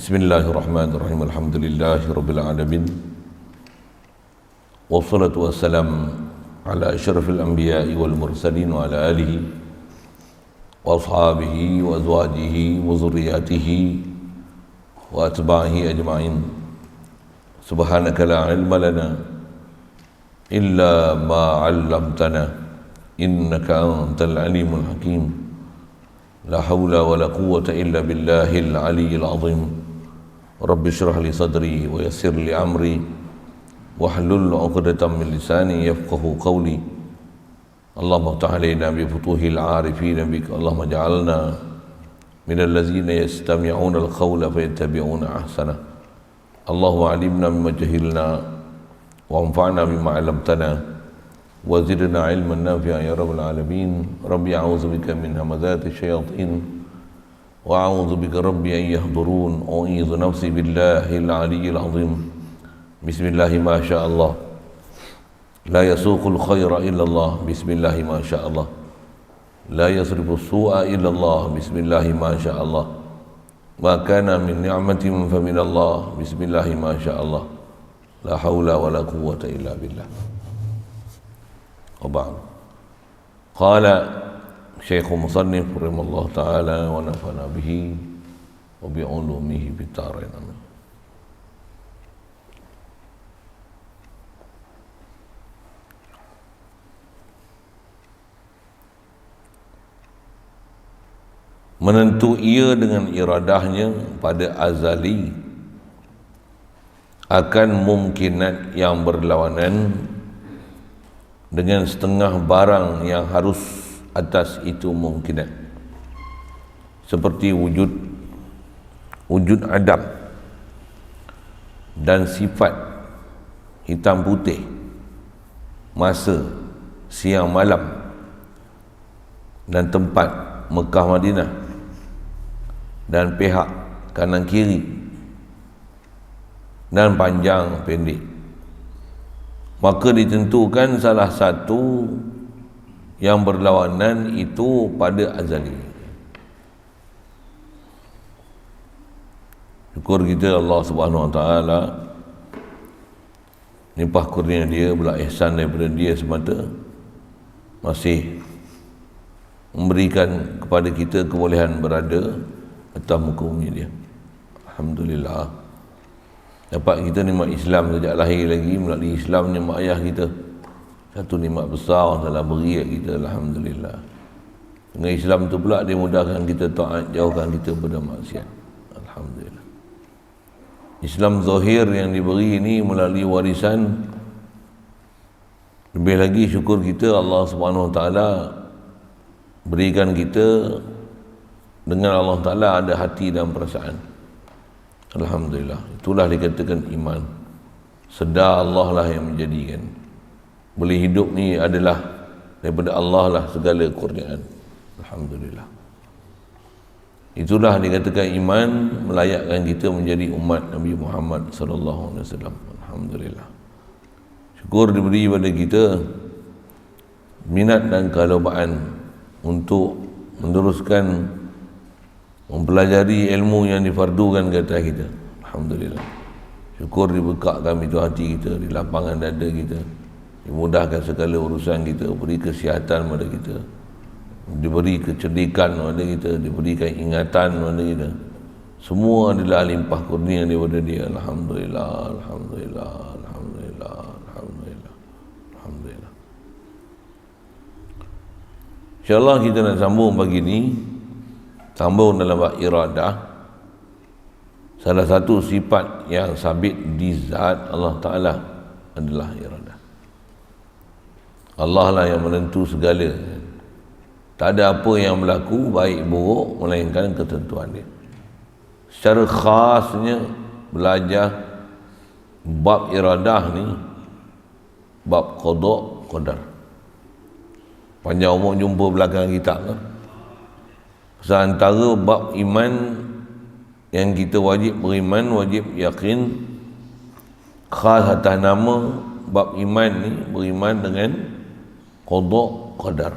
Bismillahirrahmanirrahim. Alhamdulillahi alamin. Wassalatu wassalam ala asyrafil anbiya'i wal mursalin wa ala alihi wa ashabihi wa azwajihi wa zurriyatihi wa atba'ihi ajma'in. Subhanaka la ilma lana illa ma 'allamtana innaka antal alimul hakim. La hawla wa la quwwata illa billahil aliyyil azim. Rabbi syrah li sadri wa yassir li amri wahlul 'uqdatam min lisani yafqahu qawli. Allahumma iftah 'alaina bi futuhil 'arifin bik. Allahumma ij'alna minal ladzina yastami'una al-qawla fayattabi'una ahsana. Allahumma 'allimna mimma jahilna wa anfa'na bima 'allamtana wa zidna 'ilman nafi'an ya rabbal alamin. Rabbi a'udzu bika min hamazati syayatin wa a'udzu bika rabbi an yahdurun. A'udzu nafsi billahil aliyyil azim. Bismillahi ma sya'allah. La yasuqul khaira illa Allah. Bismillahi ma sya'allah. La yasrifu su'a illa Allah. Bismillahi ma sya'allah. Ma kana min ni'matin fa min Allah. Bismillahi ma sya'allah. La haula wa la quwwata illa billah. Wa ba'd. Qala Syekh Musannif rahimallahu ta'ala wa nafa'na bihi wa bi'ulumihi bitarain amin. Menentu ia dengan iradahnya pada azali akan mungkinat yang berlawanan dengan setengah barang yang harus atas itu mungkinat, seperti wujud adam dan sifat hitam putih, masa, siang malam, dan tempat Mekah Madinah, dan pihak kanan kiri, dan panjang pendek. Maka ditentukan salah satu yang berlawanan itu pada azali. Syukur kita Allah Subhanahu Wa Taala, limpah kurnia dia, belah ihsan daripada dia semata, masih memberikan kepada kita kebolehan berada atas muka bumi dia. Alhamdulillah. Dapat kita nikmat Islam sejak lahir lagi, melalui Islamnya mak ayah kita. Satu nikmat besar telah beri kita, alhamdulillah. Dengan Islam tu pula dia mudahkan kita taat, jauhkan kita pada maksiat. Alhamdulillah. Islam zahir yang diberi ini melalui warisan. Lebih lagi syukur kita Allah Subhanahu Wa Taala berikan kita dengan Allah Taala ada hati dan perasaan. Alhamdulillah. Itulah dikatakan iman. Sedar Allah lah yang menjadikan. Boleh hidup ni adalah daripada Allah lah segala kurniaan. Alhamdulillah. Itulah dikatakan iman melayakkan kita menjadi umat Nabi Muhammad sallallahu alaihi wasallam. Alhamdulillah. Syukur diberi pada kita minat dan kelobaan untuk meneruskan mempelajari ilmu yang difardukan ke atas kita. Alhamdulillah. Syukur dibekakkan itu hati kita, di lapangan dada kita, dimudahkan segala urusan kita, beri kesihatan pada kita, diberi kecerdikan pada kita, diberikan ingatan pada kita. Semua adalah limpah kurnia daripada dia. Alhamdulillah, alhamdulillah, alhamdulillah, alhamdulillah, alhamdulillah. InsyaAllah kita nak sambung pagi ni, sambung dalam bab iradah. Salah satu sifat yang sabit di zat Allah Ta'ala adalah iradah. Allah lah yang menentu segala. Tak ada apa yang berlaku baik buruk melainkan ketentuan dia. Secara khasnya belajar bab iradah ni, bab qada qadar. Panjang umur jumpa belakang kitab kan. Seantara bab iman yang kita wajib beriman, wajib yakin, khas atas nama bab iman ni, beriman dengan qada qadar.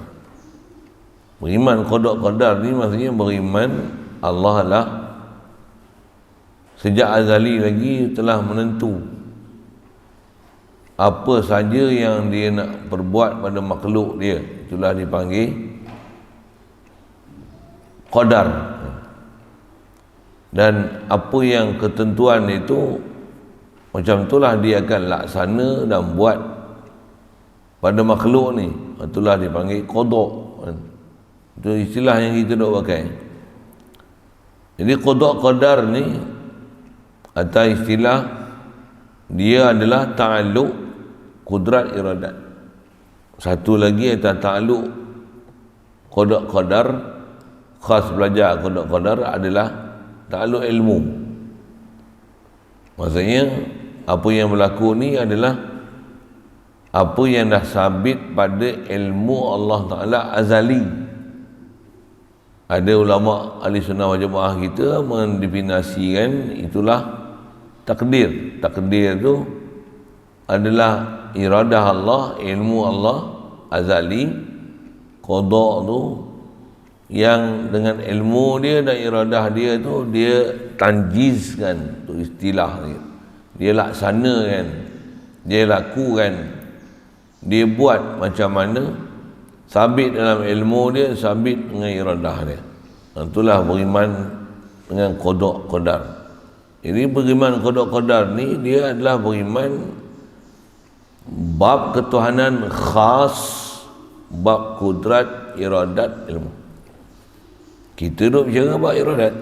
Beriman qada qadar ni maksudnya beriman Allah lah sejak azali lagi telah menentu apa saja yang dia nak perbuat pada makhluk dia, itulah dipanggil qadar. Dan apa yang ketentuan itu macam itulah dia akan laksana dan buat pada makhluk ni, itulah dipanggil qada. Itu istilah yang kita dok pakai. Jadi qada qadar ni atau istilah dia adalah ta'alluq qudrat iradat. Satu lagi adalah ta'alluq qada qadar, khas belajar qada qadar adalah ta'alluq ilmu. Maksudnya apa yang berlaku ni adalah apa yang dah sabit pada ilmu Allah Ta'ala azali. Ada ulama ahli sunnah wal jamaah kita mendefinisikan itulah takdir. Takdir tu adalah iradah Allah, ilmu Allah azali. Qada tu yang dengan ilmu dia dan iradah dia tu dia tanjizkan, tu istilah dia laksanakan, dia lakukan, dia buat macam mana, sabit dalam ilmu dia, sabit dengan iradah dia. Itulah beriman dengan qada qadar. Jadi beriman qada qadar ni dia adalah beriman bab ketuhanan khas, bab kudrat, iradat, ilmu. Kita duk bicara bab iradat.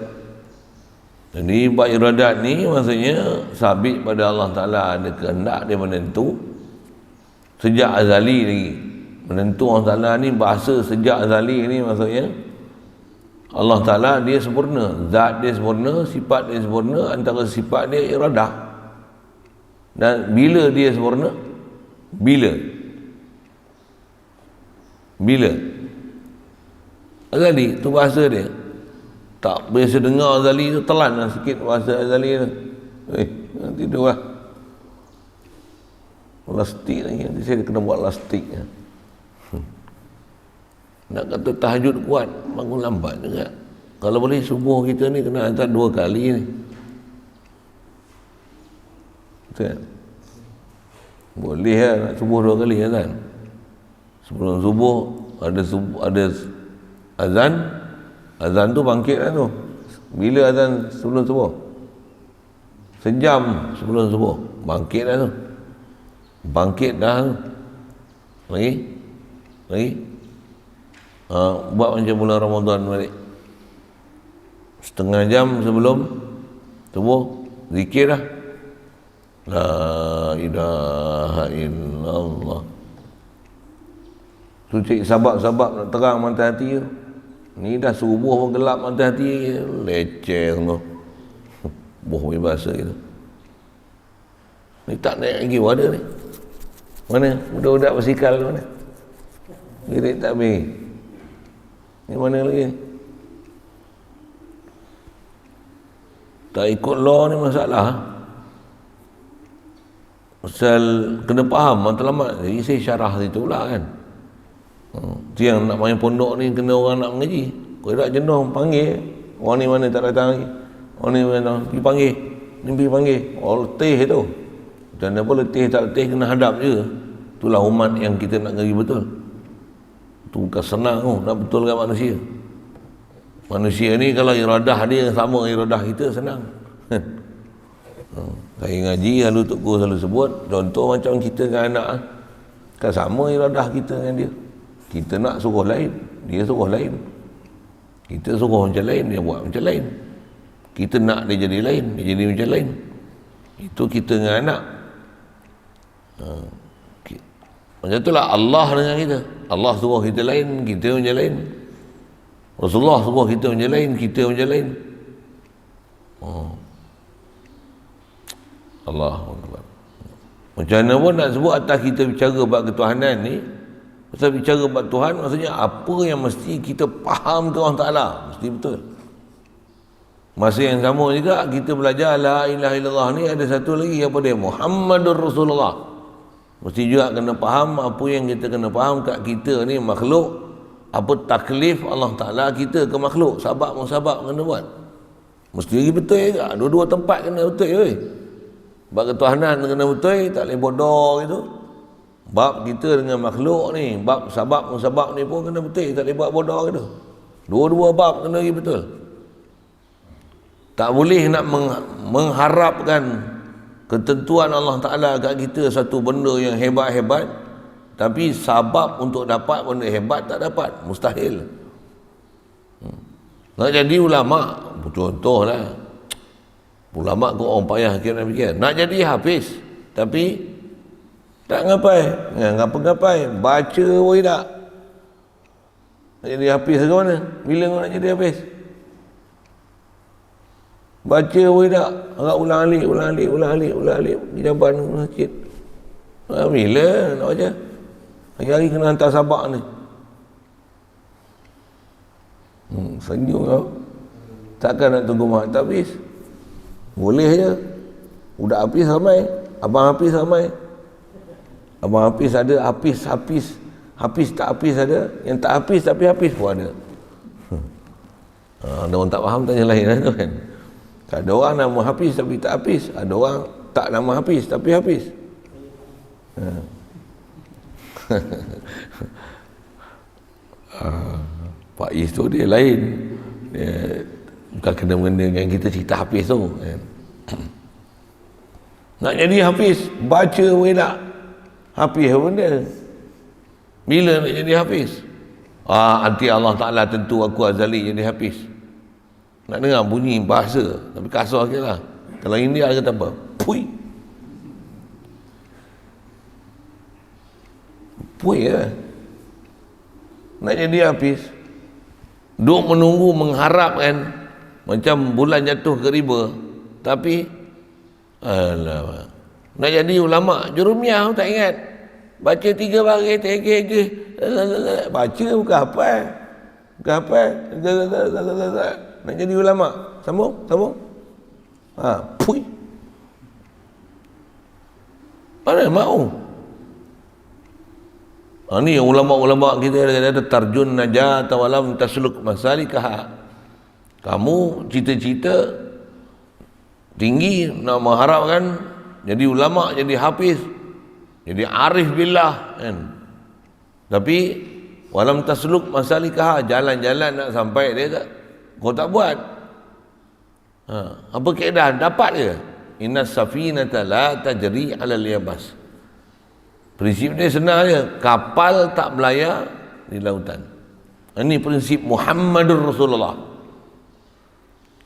Jadi bab iradat ni maksudnya sabit pada Allah Ta'ala, ada kehendak dia menentu sejak azali lagi. Menentu Allah Ta'ala ni bahasa sejak azali ni maksudnya Allah Ta'ala dia sempurna, zat dia sempurna, sifat dia sempurna. Antara sifat dia iradah. Dan bila dia sempurna? Bila azali tu bahasa dia. Tak biasa dengar azali tu, telan lah sikit bahasa azali tu. Tidur lah lastik lagi, nanti saya kena buat lastik. Nak kata tahajud kuat, bangun lambat juga. Kalau boleh subuh kita ni kena hantar 2 kali ni. Betul? Boleh lah nak subuh 2 kali kan. Sebelum subuh ada azan. Azan tu bangkit lah tu. Bila azan sebelum subuh? Sejam sebelum subuh bangkit lah tu. Bangkit dah tu. Lagi buat macam bulan Ramadan balik. Setengah jam sebelum subuh zikir lah. La ilaha illallah. Tu cik sabab-sabab nak terang mata hati tu. Ni dah subuh pun gelap mata hati, leceh tu. Boh bahasa gitu. Ni tak naik lagi wadah ni. Mana? Budak-budak bersikal mana? Girik tak habis. Ni mana lagi? Tak ikut law ni masalah. Pasal kena faham matlamat. Jadi saya syarah situ pula kan. Tu yang nak main pondok ni kena orang nak mengaji. Kau tak jenuh panggil. Orang ni mana tak datang lagi. Orang ni mana pergi panggil. Ni pergi panggil. Oh letih tu. Dan apa letih tak letih kena hadap je. Itulah umat yang kita nak ngaji betul. Tu bukan senang tu nak betulkan manusia. Manusia ni kalau iradah dia sama iradah kita senang. Saya ngaji lalu Tok Guru selalu sebut contoh macam kita dengan anak kan sama iradah kita dengan dia. Kita nak suruh lain, dia suruh lain. Kita suruh macam lain, dia buat macam lain. Kita nak dia jadi lain, dia jadi macam lain. Itu kita dengan anak. Macam itulah Allah dengan kita. Allah suruh kita lain, kita macam lain. Rasulullah suruh kita macam lain, kita macam lain. Allahu Akbar. Macam mana pun nak sebut atas kita bicara bab ketuhanan ni, pasal bicara bab Tuhan maksudnya apa yang mesti kita faham tu Allah Ta'ala mesti betul. Masa yang sama juga kita belajar la ilaha illallah ni ada satu lagi apa dia? Muhammadur Rasulullah. Mesti juga kena faham apa yang kita kena faham kat kita ni makhluk, apa taklif Allah Ta'ala kita ke makhluk, sabab musabab kena buat. Mesti lagi betul juga. Dua-dua tempat kena betul je. Bab ketuhanan kena betul, tak boleh bodoh gitu. Bab kita dengan makhluk ni, bab sabab musabab ni pun kena betul, tak boleh buat bodoh gitu. Dua-dua bab kena lagi betul. Tak boleh nak mengharapkan ketentuan Allah Ta'ala kat kita satu benda yang hebat-hebat, tapi sabab untuk dapat benda hebat tak dapat. Mustahil. Nak jadi ulama, contohlah, ulama kau orang payah fikir. Nak jadi hafiz, tapi tak ngapai, ngapa-ngapai, baca pun tak. Nak jadi hafiz ke mana? Bila kau nak jadi hafiz? Baca pun tak. Agak ulang alik di jaban masjid. Bila nak baca? Hari-hari kena hantar sabak ni. Senyum kau. Takkan nak tunggu mak habis. Boleh je. Budak habis ramai, abang habis ramai. Abang habis ada, habis tak habis ada, yang tak habis tapi habis pun ada. Ada orang tak faham tanya lain tu kan. Ada orang nama habis tapi tak habis, ada orang tak nama habis tapi habis. Pak Is tu dia lain, dia bukan kena-mengena dengan kita cerita hafiz tu kan. Nak jadi hafiz, baca pun tak hafiz pun dia. Bila nak jadi hafiz? Nanti Allah Ta'ala tentu aku azali jadi hafiz. Nak dengar bunyi bahasa tapi kasar sikit lah. Kalau India kata apa? Pui lah. Nak jadi hafiz, duk menunggu, mengharap kan, macam bulan jatuh ke riba, tapi alamak, nak jadi ulama jurumiyah tak ingat, baca 3 baris tegeh, baca bukan hafal, nak jadi ulama, sambung pui, mana mau. Ni yang ulama-ulama kita ada tarjun najat walam tasluk masalikah. Kamu cita-cita tinggi nak mengharapkan jadi ulama, jadi hafiz, jadi arif billah kan. Tapi walam tasluk masalikah, jalan-jalan nak sampai dia tak, kau tak buat. Apa kaedah dapat ke? Innas safinata la tajri 'alal yabas. Prinsip dia senang je, kapal tak berlayar di lautan. Ini prinsip Muhammadur Rasulullah.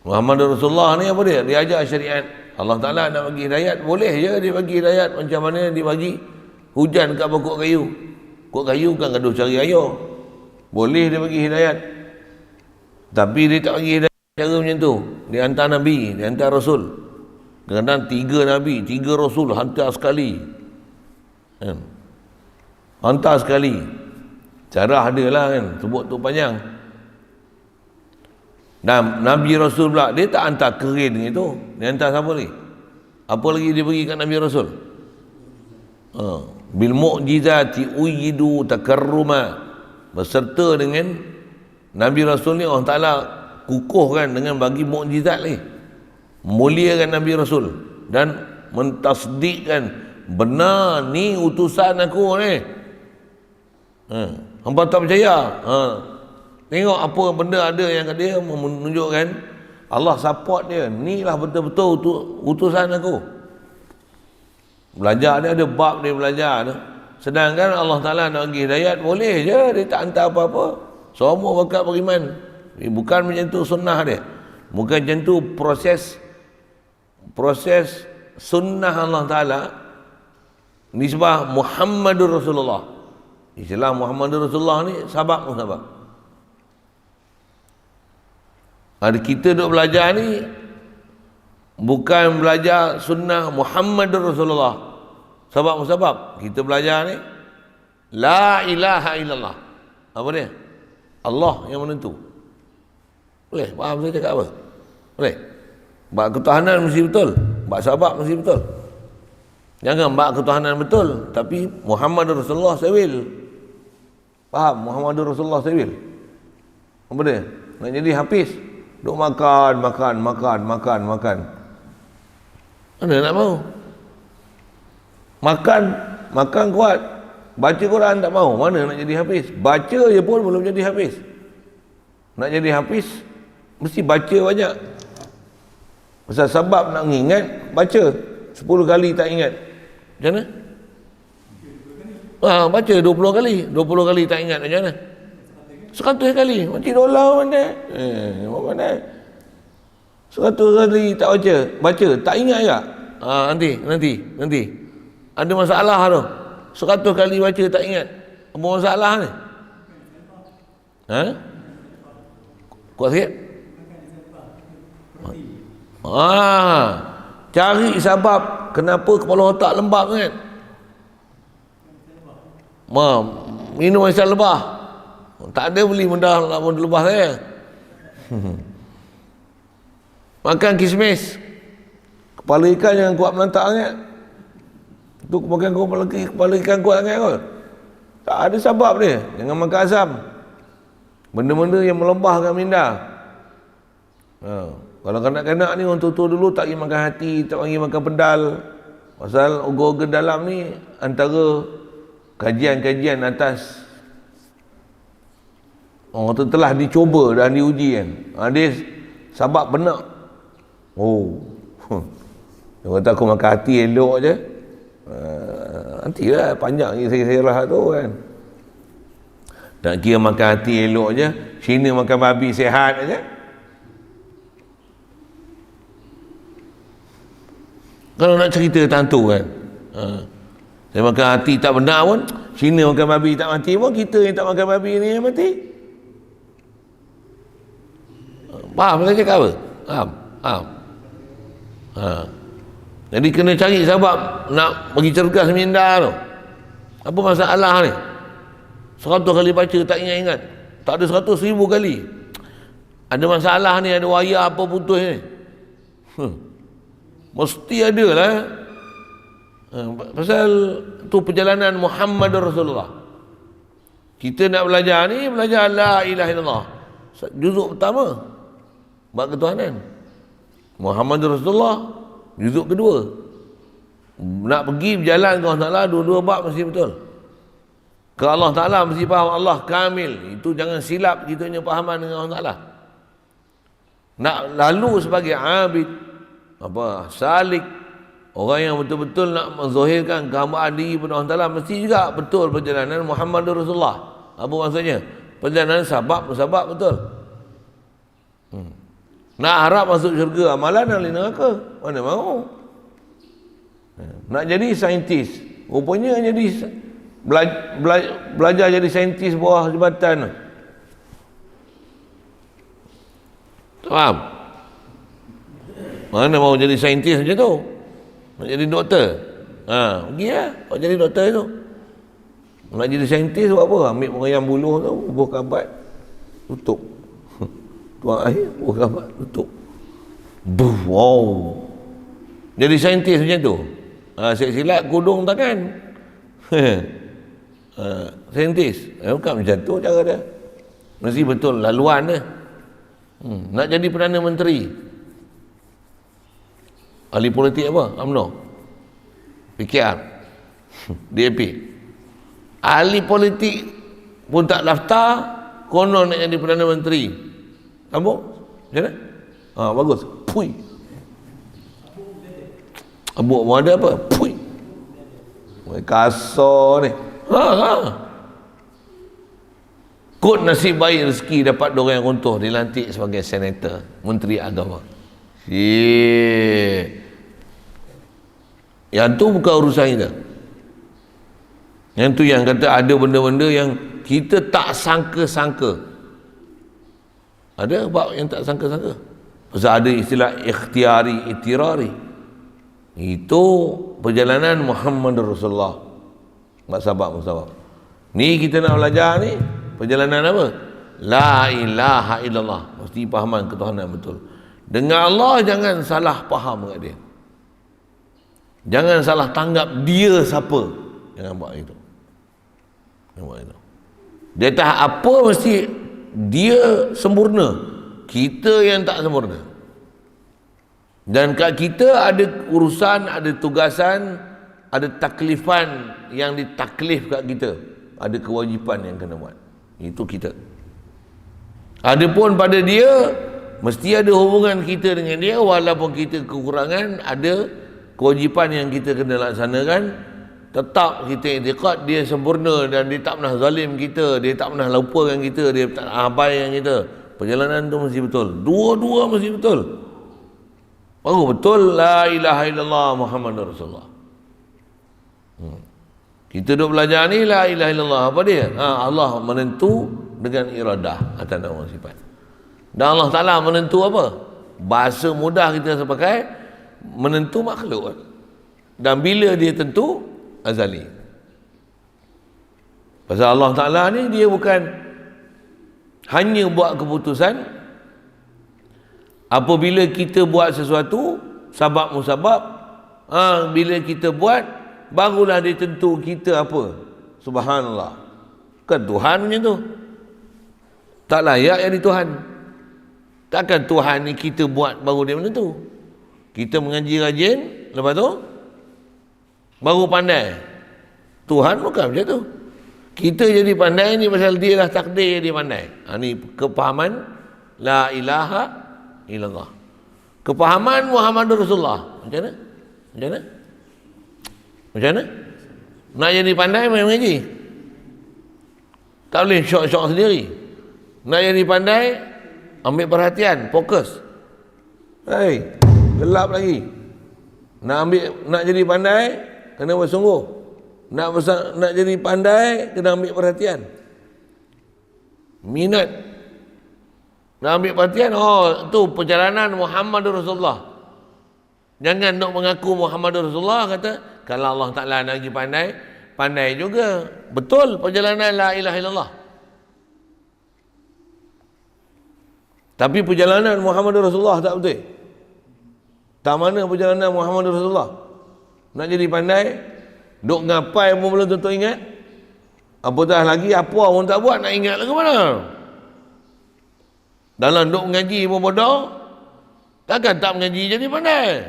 Muhammadur Rasulullah ni apa dia? Dia ajar syariat. Allah Ta'ala nak bagi hidayat, boleh je dia bagi hidayat. Macam mana dia bagi hujan kat pokok kayu. Pokok kayu kan gaduh cari air. Boleh dia bagi hidayat. Tapi dia tak bagi hidayat cara macam tu. Dia hantar Nabi, dia hantar Rasul. Kadang-kadang 3 Nabi, 3 Rasul hantar sekali. Hantar sekali. Cara ada lah kan, sebut tu panjang. Dan Nabi Rasul pula, dia tak hantar keren itu, dia hantar siapa lagi? Apa lagi dia bagi kat Nabi Rasul? Bil mu'jizati uyidu takarruma. Berserta dengan Nabi Rasul ni Allah Ta'ala kukuhkan dengan bagi mukjizat lagi, muliakan Nabi Rasul dan mentasdikkan benar ni utusan aku ni. Hampa tak percaya, tengok apa benda ada yang dia menunjukkan Allah support dia, ni lah betul-betul utusan aku. Belajar dia ada bab dia belajar tu. Sedangkan Allah Ta'ala nak bagi hidayat, boleh je dia tak hantar apa-apa, semua bakat beriman. Bukan macam tu sunnah dia, bukan macam tu proses sunnah Allah Ta'ala. Nisbah Muhammadur Rasulullah. Istilah Muhammadur Rasulullah ni sabab musabab. Ada kita duk belajar ni bukan belajar sunnah Muhammadur Rasulullah. Sabab musabab. Kita belajar ni la ilaha illallah. Apa dia? Allah yang menentu. Boleh? Faham saya cakap apa? Boleh? Bab ketuhanan mesti betul. Bab sabab mesti betul. Jangan bab ketuhanan betul tapi Muhammad Rasulullah sewil. Faham? Muhammad Rasulullah sewil. Apa dia? Nak jadi hafiz, Duk makan. Mana nak mau? Makan kuat. Baca Quran tak mau. Mana nak jadi hafiz? Baca je pun belum jadi hafiz. Nak jadi hafiz mesti baca banyak. Pasal sebab nak ingat, baca 10 kali tak ingat. Macam mana? Baca 20 kali. 20 kali tak ingat, macam mana? 100 kali. Macam dolar mana? Mana? 100 kali tak baca. Baca, tak ingat tak? Nanti. Ada masalah tu. 100 kali baca tak ingat. Apa masalah ni? Kuat sikit? Cari sebab kenapa kepala otak lembab kan? Minum asal lebah. Tak ada beli benda lebah saya. Makan kismis. Kepala ikan jangan kuat melantak sangat. Tu makan kepala ikan kuat sangat kot. Tak ada sebab dia. Jangan makan asam. Benda-benda yang melembahkan minda. Kalau kanak-kanak ni orang tua dulu tak pergi makan hati, tak pergi makan pedal. Pasal organ-organ dalam ni antara kajian-kajian atas orang tu telah dicuba dan diuji kan. Dia sabab benak. Dia kata aku makan hati elok je. Nantilah panjang saya rasa tu kan. Tak kira makan hati elok je, Cina makan babi sihat aja. Kalau nak cerita tentu kan. Saya makan hati tak benar pun, Cina makan babi tak mati pun, kita yang tak makan babi ni yang mati. Faham saya cakap apa? Faham. Jadi kena cari sebab nak bagi cergas minda tu. Apa masalah ni? 100 kali baca tak ingat-ingat. Tak ada 100,000 kali. Ada masalah ni, ada wayar apa putus ni. Mesti ada lah. Pasal tu perjalanan Muhammad Rasulullah. Kita nak belajar ni, belajar la ilaha illallah. Juzuk pertama bab ketuhanan. Muhammad Rasulullah juzuk kedua. Nak pergi berjalan ke Allah Ta'ala, dua-dua bab mesti betul. Ke Allah Ta'ala mesti faham Allah kamil. Itu jangan silap kita punya pahaman dengan Allah Ta'ala. Nak lalu sebagai abid, salik, orang yang betul-betul nak menzahirkan kehambaan diri pada Allah Ta'ala, mesti juga betul perjalanan Muhammad Rasulullah. Apa maksudnya? Perjalanan sabab betul. Nak harap masuk syurga, amalan ahli neraka, mana mahu? Nak jadi saintis, rupanya jadi belajar jadi saintis bawah jabatan. Faham? Mana mau jadi saintis macam tu? Nak jadi doktor? Pergi lah. Nak jadi doktor tu. Nak jadi saintis buat apa? Ambil pengayam buluh tu, bubuh kabat, tutup. Tuang air, bubuh kabat, tutup. Wow. Jadi saintis macam tu. Silat kudung tangan. Saintis. Bukan macam tu cara dia. Mesti betul laluan dia. Nak jadi Perdana Menteri. Ahli politik apa? UMNO, PKR, DAP. Ahli politik pun tak daftar, konon nak jadi Perdana Menteri. Kamu? Macam mana? Bagus. Pui. Abuk mau ada apa? Pui. Kasar ni. Kod nasib baik rezeki dapat orang yang runtuh dilantik sebagai senator, menteri agama. Yang tu bukan urusan kita. Yang tu yang kata ada benda-benda yang kita tak sangka-sangka. Ada bab yang tak sangka-sangka. Pasal ada istilah ikhtiari, itirari. Itu perjalanan Muhammad Rasulullah. Sebab. Ni kita nak belajar ni, perjalanan apa? La ilaha illallah. Mesti pahaman ketuhanan betul. Dengan Allah jangan salah faham kat dia. Jangan salah tanggap dia siapa. Jangan buat itu. Dia tak apa mesti dia sempurna. Kita yang tak sempurna. Dan kat kita ada urusan, ada tugasan, ada taklifan yang ditaklif kat kita. Ada kewajipan yang kena buat. Itu kita. Adapun pada dia, mesti ada hubungan kita dengan dia, walaupun kita kekurangan, ada kewajipan yang kita kena laksanakan. Tetap kita i'tiqad dia sempurna dan dia tak pernah zalim kita, dia tak pernah lupakan kita, dia tak abaikan kita. Perjalanan tu mesti betul. Dua-dua mesti betul. Baru betul la ilaha illallah Muhammadur Rasulullah. Kita duk belajar ni la ilaha illallah. Apa dia? Allah menentu dengan iradah atas nama sifat. Dan Allah Ta'ala menentu apa? Bahasa mudah kita pakai, menentu makhluk. Dan bila dia tentu, azali. Pasal Allah Ta'ala ni dia bukan hanya buat keputusan. Apabila kita buat sesuatu, sabab musabab, bila kita buat, barulah dia tentu kita apa. Subhanallah. Kan Tuhan macam tu. Tak layak jadi Tuhan. Takkan Tuhan ni kita buat baru dia menentu. Kita mengaji rajin, lepas tu baru pandai. Tuhan bukan macam tu. Kita jadi pandai ni pasal dia lah takdir dia pandai. Ni kepahaman la ilaha illallah. Kepahaman Muhammadur Rasulullah. Macam mana? Macam mana? Macam mana? Nak jadi pandai main mengaji. Tak boleh syok-syok sendiri. Nak jadi pandai, ambil perhatian, fokus. Gelap lagi. Nak jadi pandai, kena bersungguh. Nak jadi pandai, kena ambil perhatian. Minat. Nak ambil perhatian, tu perjalanan Muhammadur Rasulullah. Jangan nak mengaku Muhammadur Rasulullah, kata, kalau Allah Ta'ala nak pergi pandai, pandai juga. Betul perjalanan la ilaha illallah. Tapi perjalanan Muhammadur Rasulullah tak betul. Tak mana perjalanan Muhammadur Rasulullah. Nak jadi pandai, duk ngapai pun belum tentu ingat. Apatah lagi apa pun tak buat, nak ingat lagi mana? Dalam duk mengaji pun bodoh, takkan tak mengaji jadi pandai.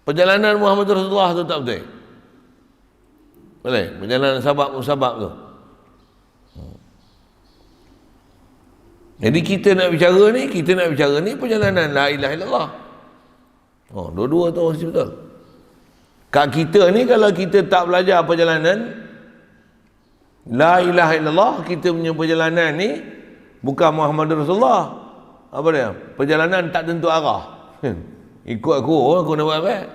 Perjalanan Muhammadur Rasulullah tu tak betul. Boleh? Perjalanan sabab-musabab tu. Jadi kita nak bicara ni perjalanan la ilaha illallah. Dua-dua tu mesti betul. Kat kita ni kalau kita tak belajar perjalanan la ilaha illallah, kita punya perjalanan ni bukan Muhammadur Rasulullah. Apa dia? Perjalanan tak tentu arah. Ikut aku nak buat apa?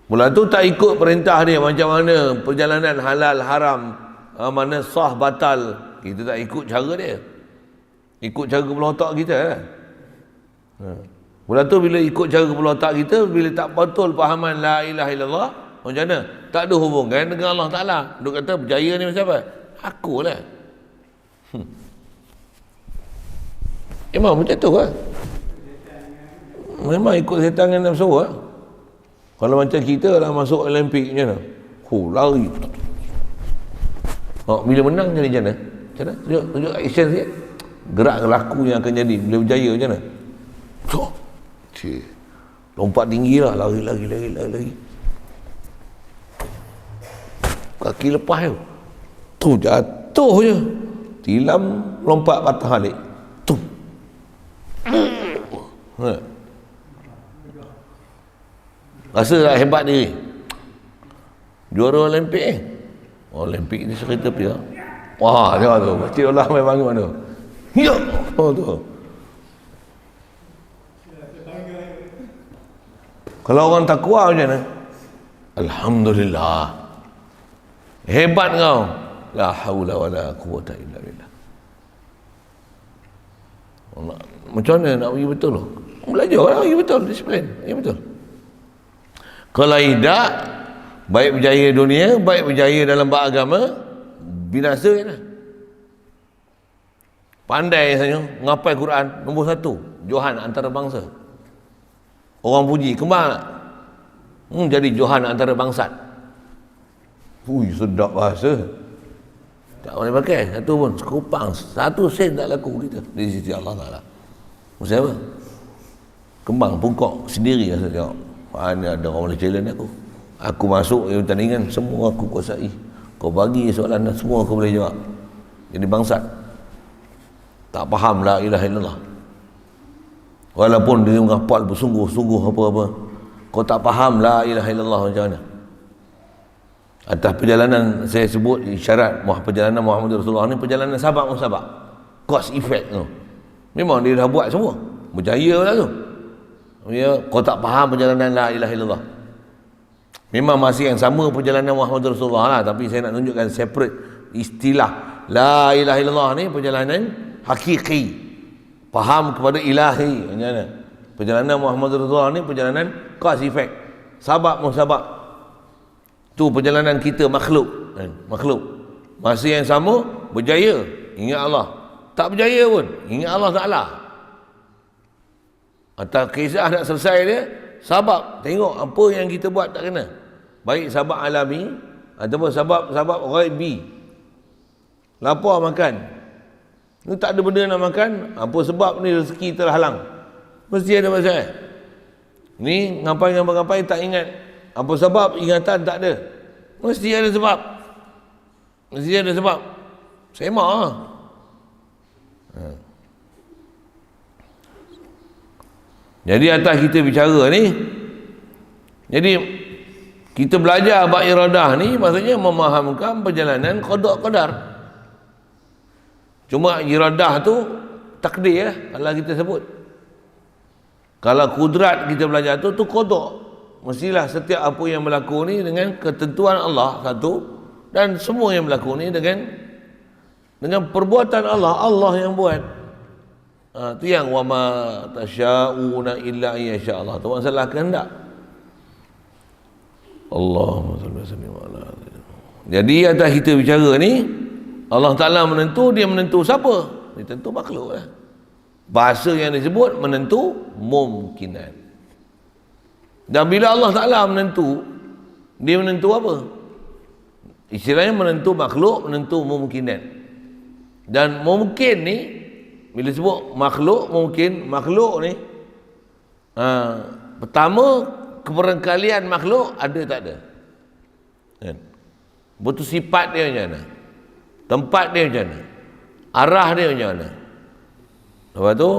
Mula tu tak ikut perintah dia macam mana perjalanan halal haram, mana sah batal. Kita tak ikut cara dia. Ikut cara kepala otak kita kan? Mula tu bila ikut cara kepala otak kita, bila tak betul fahaman la ilaha illallah, macam mana? Tak ada hubungan dengan Allah Ta'ala. Duk kata berjaya ni macam apa? Akulah. Memang macam tu kan? Memang ikut setan dengan nafsu lah. Kalau macam kita lah masuk Olimpik macam mana? Lari. Bila menang jadi macam mana? Macam mana? Tunjuk action sikit. Gerak laku yang akan jadi bila berjaya macam mana? Lompat tinggi lah. Lari. Kaki lepas tu jatuh je. Tilam, lompat patah balik. Rasa tak hebat diri? Juara Olimpik Olimpik ni cerita pia. Wah, tengok tu. Masjid Allah main bangun tu. Ya. Tu. Kalau orang takwa macam mana? Alhamdulillah. Hebat kau. La haula wala quwwata illa billah. Macam mana nak pergi betul tu? Belajar lah pergi betul, disiplin. Ya betul. Kalau tidak, baik berjaya dunia, baik berjaya dalam beragama, binasa je lah. Pandai saja, ngapai Quran, nombor 1, Johan antarabangsa. Orang puji, kembang tak? Jadi Johan antarabangsa. Sedap bahasa. Tak boleh pakai satu pun, sekupang, 1 sen tak laku kita di sisi Allah Ta'ala. Maksud apa? Kembang pungkok sendiri rasa tengok. Ni ada orang Malaysia lain aku masuk pertandingan, semua aku kuasai. Kau bagi soalan dan semua aku boleh jawab. Jadi bangsat tak faham la ilaha illallah, walaupun dia menghafal bersungguh-sungguh apa-apa, kau tak faham la ilaha illallah macam mana. Atas perjalanan saya sebut syarat perjalanan Muhammad Rasulullah ni perjalanan sabak musabak, cause effect tu. Memang dia dah buat semua, berjaya lah tu. Ya, kau tak faham perjalanan la ilaha illallah. Memang masih yang sama perjalanan Muhammad Rasulullah lah, tapi saya nak tunjukkan separate istilah. La ilaha illallah ni perjalanan hakiki, faham kepada ilahi. Macam mana? Perjalanan Muhammad Rasulullah ni perjalanan cause effect, sabak musabak. Tu perjalanan kita makhluk, makhluk. Masa yang sama berjaya, ingat Allah. Tak berjaya pun, ingat Allah Ta'ala. Atas kisah nak selesai dia, sabab tengok apa yang kita buat tak kena. Baik sabab alami ataupun sabab ghaibi. Lapar makan, ni tak ada benda nak makan, apa sebab ni rezeki terhalang, mesti ada masalah. Ni ngapai tak ingat, apa sebab ingatan tak ada, mesti ada sebab. Mesti ada sebab. Semak lah. Jadi atas kita bicara ni, jadi kita belajar bab iradah ni maksudnya memahamkan perjalanan qada qadar. Cuma iradah tu takdir lah kalau kita sebut. Kalau kudrat kita belajar tu qada. Mestilah setiap apa yang berlaku ni dengan ketentuan Allah satu, dan semua yang berlaku ni dengan perbuatan Allah, Allah yang buat. Tu yang wa ma tasya'una illa yasha Allah. Tu masalah kehendak. Allahumma salli ala. Jadi atas kita bicara ni, Allah Ta'ala menentu, dia menentu siapa? Dia tentu makhluk lah. Bahasa yang disebut menentu mungkinan. Dan bila Allah Ta'ala menentu, dia menentu apa? Istilahnya menentu makhluk, menentu mungkinan. Dan mungkin ni, bila sebut makhluk, mungkin makhluk ni pertama, keberengkalian makhluk ada tak ada kan? Betul sifat dia macam mana, tempat dia macam mana, arah dia macam mana. Lepas tu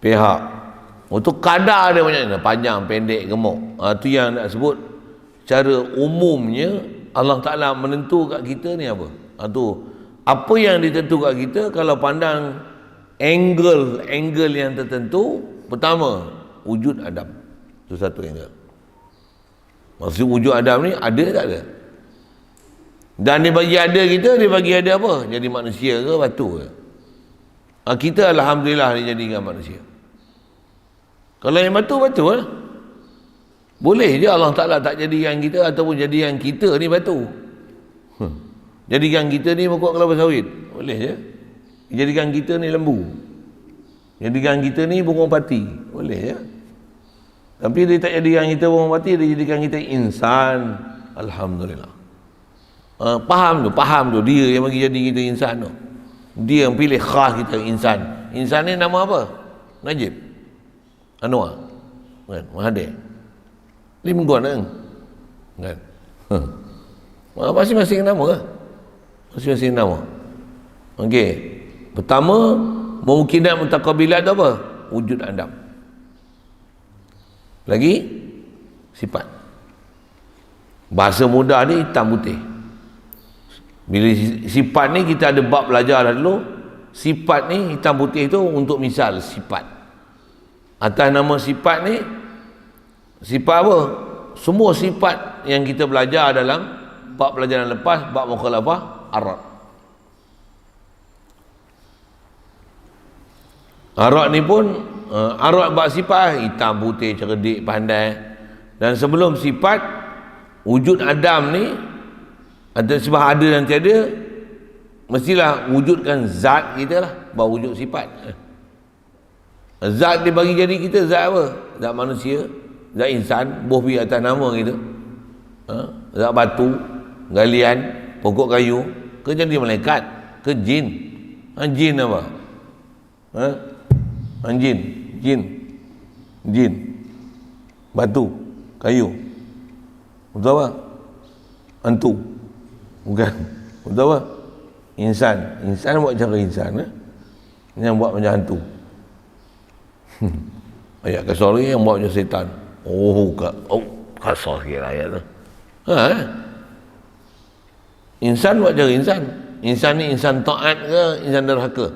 pihak untuk kadar dia macam mana, panjang, pendek, gemuk. Tu yang nak sebut secara umumnya Allah Ta'ala menentu kat kita ni apa. Tu apa yang ditentu kat kita. Kalau pandang angle yang tertentu, pertama wujud Adam, itu satu angle. Maksud wujud Adam ni ada tak ada, dan dia bagi ada kita, dia bagi ada apa, jadi manusia ke batu ke. Kita alhamdulillah dijadikan manusia. Kalau yang batu lah. Boleh je Allah Ta'ala tak jadikan kita, ataupun jadikan kita ni batu. Jadikan kita ni pokok kelapa sawit, boleh je. Jadikan kita ni lembu, jadikan kita ni burung pati, boleh je. Tapi dia tak jadikan kita burung pati, dia jadikan kita insan. Alhamdulillah. Faham tu dia yang bagi jadi kita insan tu. Dia yang pilih khas kita insan. Insan ni nama apa? Najib, Anwar, kan? Mahathir, Lim Guan kan? Masing-masing nama lah. Masing-masing nama. Okey. Pertama, mungkinat mutaqabilat tu apa? Wujud Adam. Lagi sifat. Bahasa mudah ni hitam putih. Bila sifat ni kita ada bab belajar dah dulu. Sifat ni hitam putih tu untuk misal sifat. Atas nama sifat ni, sifat apa? Semua sifat yang kita belajar dalam bab pelajaran lepas, bab mukhalafah Arab. Arab ni pun Arab bab sifat hitam putih, cerdik, pandai. Dan sebelum sifat wujud Adam ni, ada sebab ada dan tiada, mestilah wujudkan zat kita lah, baru wujud sifat. Zat dia bagi jadi kita zat apa? Zat manusia, zat insan, boh pi atas nama kita. Zat batu, galian, pokok kayu, ke jadi malaikat, ke jin? Jin apa? Jin. Batu, kayu. Betul apa? Hantu. Bukan. Betul apa? Insan buat cara insan, yang buat macam hantu. Ayat kasar lagi yang buat macam setan. Kasar sikit ayat tu. Insan buat cara insan. Insan ni insan taat ke insan derhaka?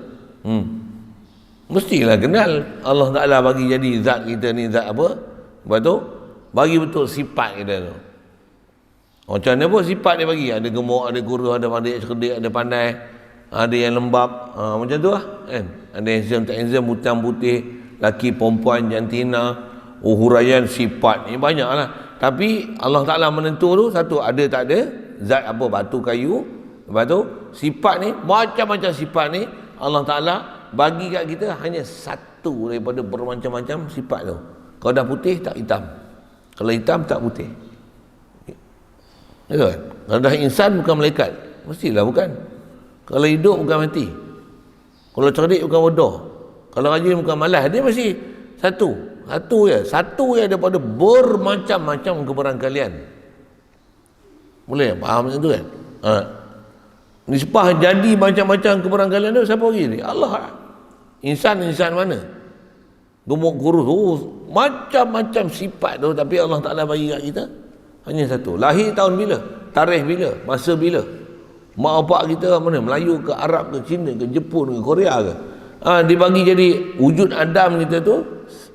Mestilah kenal Allah Ta'ala bagi jadi zat kita ni zat apa? Lepas tu bagi betul sifat kita tu. Macam mana pun sifat dia bagi, ada gemuk, ada kurus, ada pandai, cerdik, ada pandai, ada yang lembab, macam tu lah kan. Ada handsome, tak handsome, butang putih, laki, perempuan, jantina, huraian sifat ni banyak lah. Tapi Allah Ta'ala menentu tu satu, ada tak ada zat apa, batu, kayu. Lepas tu sifat ni, macam-macam sifat ni Allah Ta'ala bagi kat kita hanya satu daripada bermacam-macam sifat tu. Kalau dah putih tak hitam, kalau hitam tak putih. Betul kan? Kalau dah insan bukan malaikat, mestilah bukan. Kalau hidup bukan mati, kalau cerdik bukan bodoh, kalau rajin bukan malas. Dia mesti satu je daripada bermacam-macam kebarangkalian. Boleh faham macam tu kan? Nisbah jadi macam-macam kebarangkalian tu siapa bagi ni? Allah. Insan mana? Gemuk, kurus, macam-macam sifat tu, tapi Allah Ta'ala bagi kat kita hanya satu. Lahir tahun bila? Tarikh bila? Masa bila? Mak bapak kita mana? Melayu ke, Arab ke, Cina ke, Jepun ke, Korea ke? Dibagi jadi wujud Adam kita tu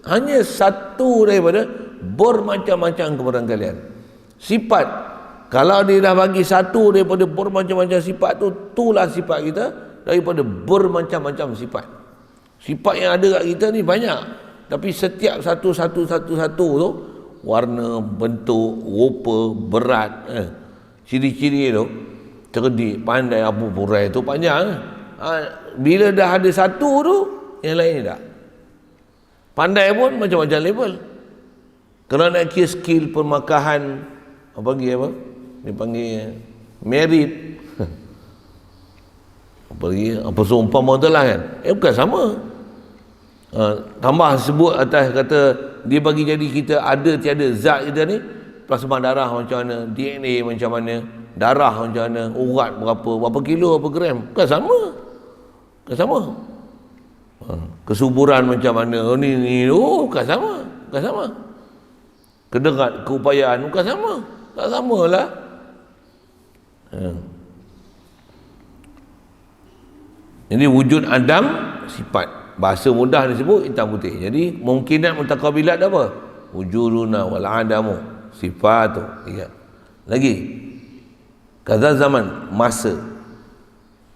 hanya satu daripada bermacam-macam kebarangkalian. Sifat, kalau dia dah bagi satu daripada bermacam-macam sifat tu, itulah sifat kita daripada bermacam-macam sifat. Sifat yang ada kat kita ni banyak, tapi setiap satu tu warna, bentuk, rupa, berat, ciri-ciri tu, cerdik, pandai, apa purai tu panjang. Bila dah ada satu tu, yang lain tak. Pandai pun macam-macam level. Kalau nak kira skill pemakahan, apa dia panggil merit, apa seumpama tu lah kan, bukan sama. Tambah sebut atas kata dia bagi jadi kita ada tiada zat kita ni, plasma darah macam mana, DNA macam mana, darah macam mana, urat berapa kilo, berapa gram, bukan sama. Kesuburan macam mana, ni bukan sama. Kederat, keupayaan bukan sama, tak samalah. Jadi wujud Adam sifat, bahasa mudah disebut hitam putih. Jadi mungkinat mutaqabilat apa? Wujuduna wal adamu sifatu. Ingat lagi kaza zaman, masa,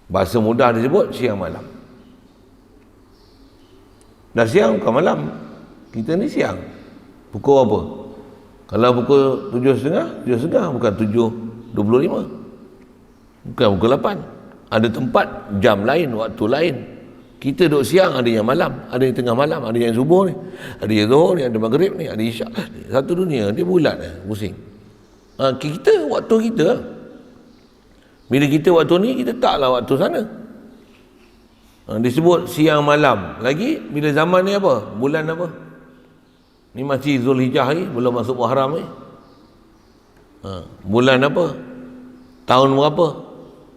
bahasa mudah disebut siang malam. Dah siang bukan malam, kita ni siang. Pukul apa? Kalau pukul 7.30 bukan 7.25, bukan pukul 8. Ada tempat jam lain, waktu lain. Kita duduk siang, ada yang malam, ada yang tengah malam, ada yang subuh ni, ada yang zuhur ni, ada maghrib ni, ada isyak. Satu dunia, dia bulat pusing. Kita, waktu kita, bila kita waktu ni, kita taklah waktu sana. Disebut siang malam. Lagi, bila zaman ni apa? Bulan apa? Ni masih Zulhijjah lagi, belum masuk Muharram ni. Bulan apa? Tahun berapa?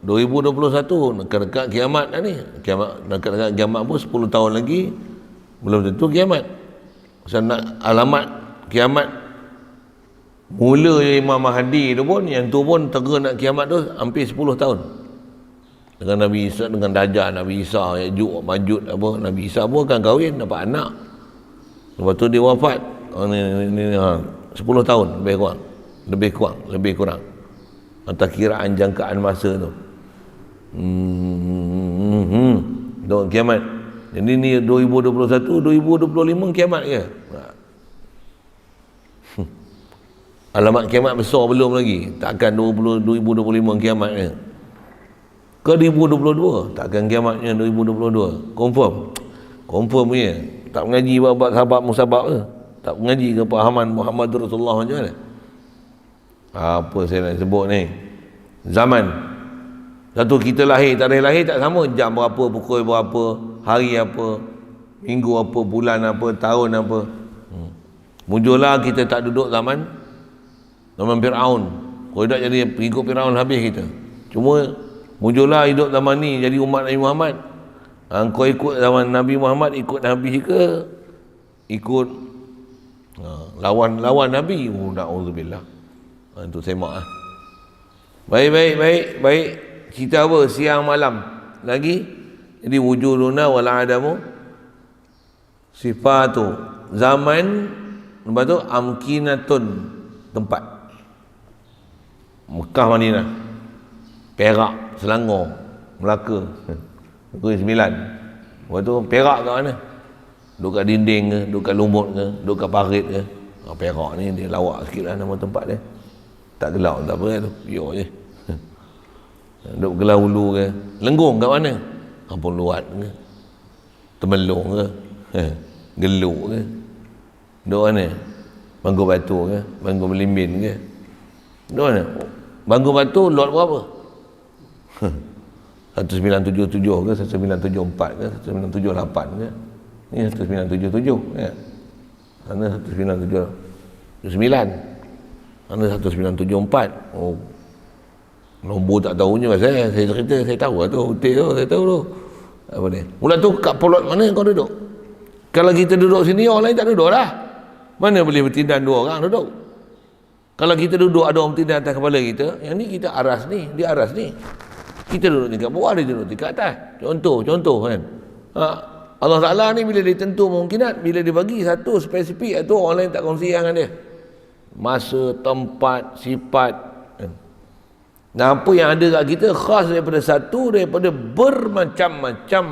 2021, dekat-dekat kiamat dah ni. Dekat-dekat kiamat pun 10 tahun lagi belum tentu kiamat. Pasal nak alamat kiamat mula Imam Mahdi tu pun, yang tu pun tengah nak kiamat tu hampir 10 tahun. Dengan Nabi Isa, dengan Dajjal, Nabi Isa, Ya'juj, Ma'juj apa, Nabi Isa pun akan kahwin, dapat anak. Lepas tu dia wafat. 10 tahun lebih kurang. Atas kiraan jangkaan masa tu. Kiamat. Jadi ni 2021, 2025 kiamat ke? Alamat kiamat besar belum lagi. Takkan 2025 kiamat ke? Ke 2022? Takkan kiamatnya 2022. Confirm ya. Tak mengaji bab sahabat musabab ke? Tak mengaji kepahaman Muhammad Rasulullah macam mana? Apa saya nak sebut ni? Zaman Satu kita lahir, tarikh lahir tak sama, jam berapa, pukul berapa, hari apa, minggu apa, bulan apa, tahun apa. Muncullah kita tak duduk zaman Firaun. Kalau tak jadi pengikut Firaun habis kita. Cuma muncullah hidup zaman ni jadi umat Nabi Muhammad. Kau ikut zaman Nabi Muhammad, ikut Nabi ke ikut lawan Nabi? Na'udzubillah. Itu semak lah. Baik. Cerita apa? Siang malam lagi. Jadi wujuduna wal adamu sifatu zaman. Lepas tu amkinatun, tempat. Mekah, Madinah, Perak, Selangor, Melaka, Negeri Sembilan. Lepas tu Perak kat mana? Duduk kat dinding ke, duduk kat lumut ke, duduk kat parit ke. Perak ni dia lawak sikit lah nama tempat dia. Tak gelap tak apa tu, pure je. Duduk Gelau Ulu ke. Lenggong kat mana? Kampung Luat ke, Temelong ke, Geluk ke. Duduk mana? Bangku Batu ke, Bangku Melimbin ke. Duduk mana? Bangku Batu lot berapa? 1977 ke, 1974 ke, 1978 ke. Ni 1977 ya. Sana 1979. Sana 1974. Oh. Nombor tak tahunya saya cerita, saya tahu lah tu. Hotel tu, saya tahu tu. Apa dia? Mula tu kat polot mana kau duduk? Kalau kita duduk sini, orang lain tak duduk lah. Mana boleh bertindan dua orang duduk? Kalau kita duduk ada orang bertindan atas kepala kita, yang ni kita aras ni, dia aras ni. Kita duduk tingkat bawah, dia duduk tingkat atas. Contoh kan. Allah Ta'ala ni bila dia tentu mungkinat, bila dia bagi satu spesifik, itu orang lain tak kongsi dengan dia. Masa, tempat, sifat. Nah, apa yang ada kat kita khas daripada satu, daripada bermacam-macam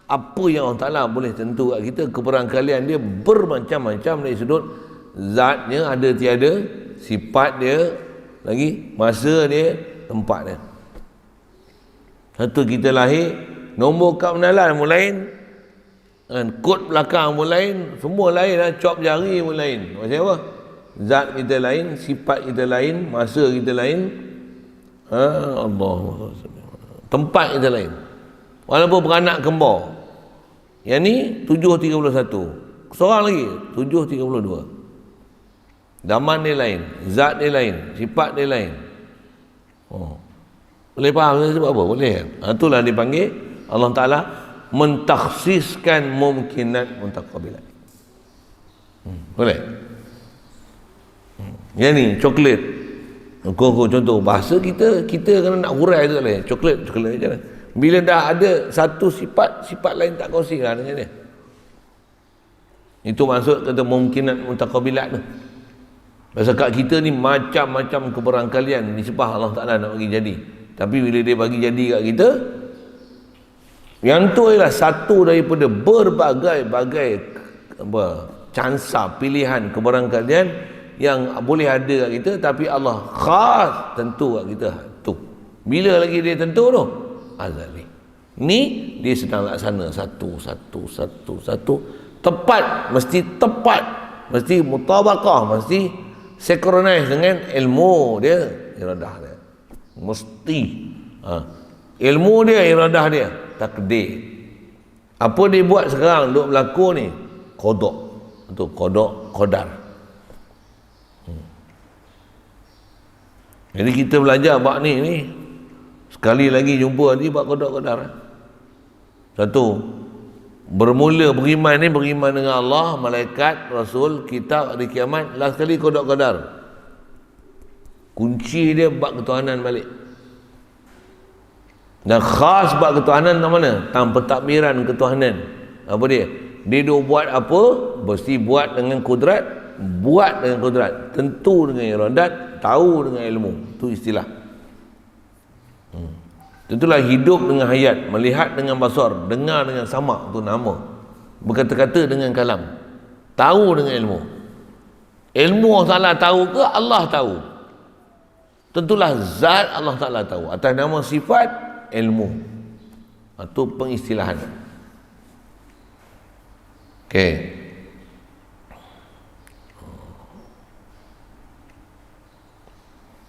apa yang Allah Ta'ala boleh tentu kat kita. Keberangkalian dia bermacam-macam dari sudut zatnya ada tiada, sifat dia, lagi masa dia, tempat dia. Satu kita lahir, nombor kad pengenalan pun lain, kod belakang pun lain, semua lain lah, cop jari pun lain. Macam apa? Zat kita lain, sifat kita lain, masa kita lain, Allah, tempat kita lain. Walaupun beranak kembar, yang ni 7.31, seorang lagi 7.32. Zaman dia lain, zat dia lain, sifat dia lain. Boleh faham saya sebab apa? Boleh kan? Itulah dipanggil Allah Ta'ala mentakhsiskan mumkinat muntaqabilat. Boleh? Yang ni coklat. Contoh bahasa kita kena nak hurai tu lah. Coklat macam mana? Bila dah ada satu sifat lain tak kongsi lah dengan dia. Itu maksud kata mumkinat muntaqabilat tu. Pasal kat kita ni macam-macam keberangkalian nisbah Allah Ta'ala nak bagi jadi. Tapi bila dia bagi jadi kat kita, yang tu ialah satu daripada berbagai-bagai cansa pilihan keberangkalian yang boleh ada kat kita, tapi Allah khas tentu kat kita tu. Bila lagi dia tentu tu? Azali. Ni dia sedang laksana satu. Tepat, mesti mutabaqah, mesti synchronize dengan ilmu dia, iradah dia. Mesti. Ilmu dia, iradah dia, takdir. Apa dia buat sekarang duk berlaku ni? Qada. Itu qadar. Jadi kita belajar bab ni sekali lagi jumpa nanti bab qadar. Satu, bermula beriman ni beriman dengan Allah, malaikat, rasul, kitab, hari kiamat. Last sekali qadar. Kunci dia bab ketuhanan balik. Dan khas bab ketuhanan tak mana? Tanpa takbiran ketuhanan. Apa dia? Dia duk buat apa? Mesti buat dengan kudrat, tentu dengan iradat, tahu dengan ilmu. Itu istilah. Tentulah hidup dengan hayat, melihat dengan basar, dengar dengan samak, itu nama. Berkata-kata dengan kalam, tahu dengan ilmu. Ilmu Allah Ta'ala tahu ke Allah tahu? Tentulah zat Allah Ta'ala tahu. Atas nama sifat, ilmu. Itu pengistilahan. Okey.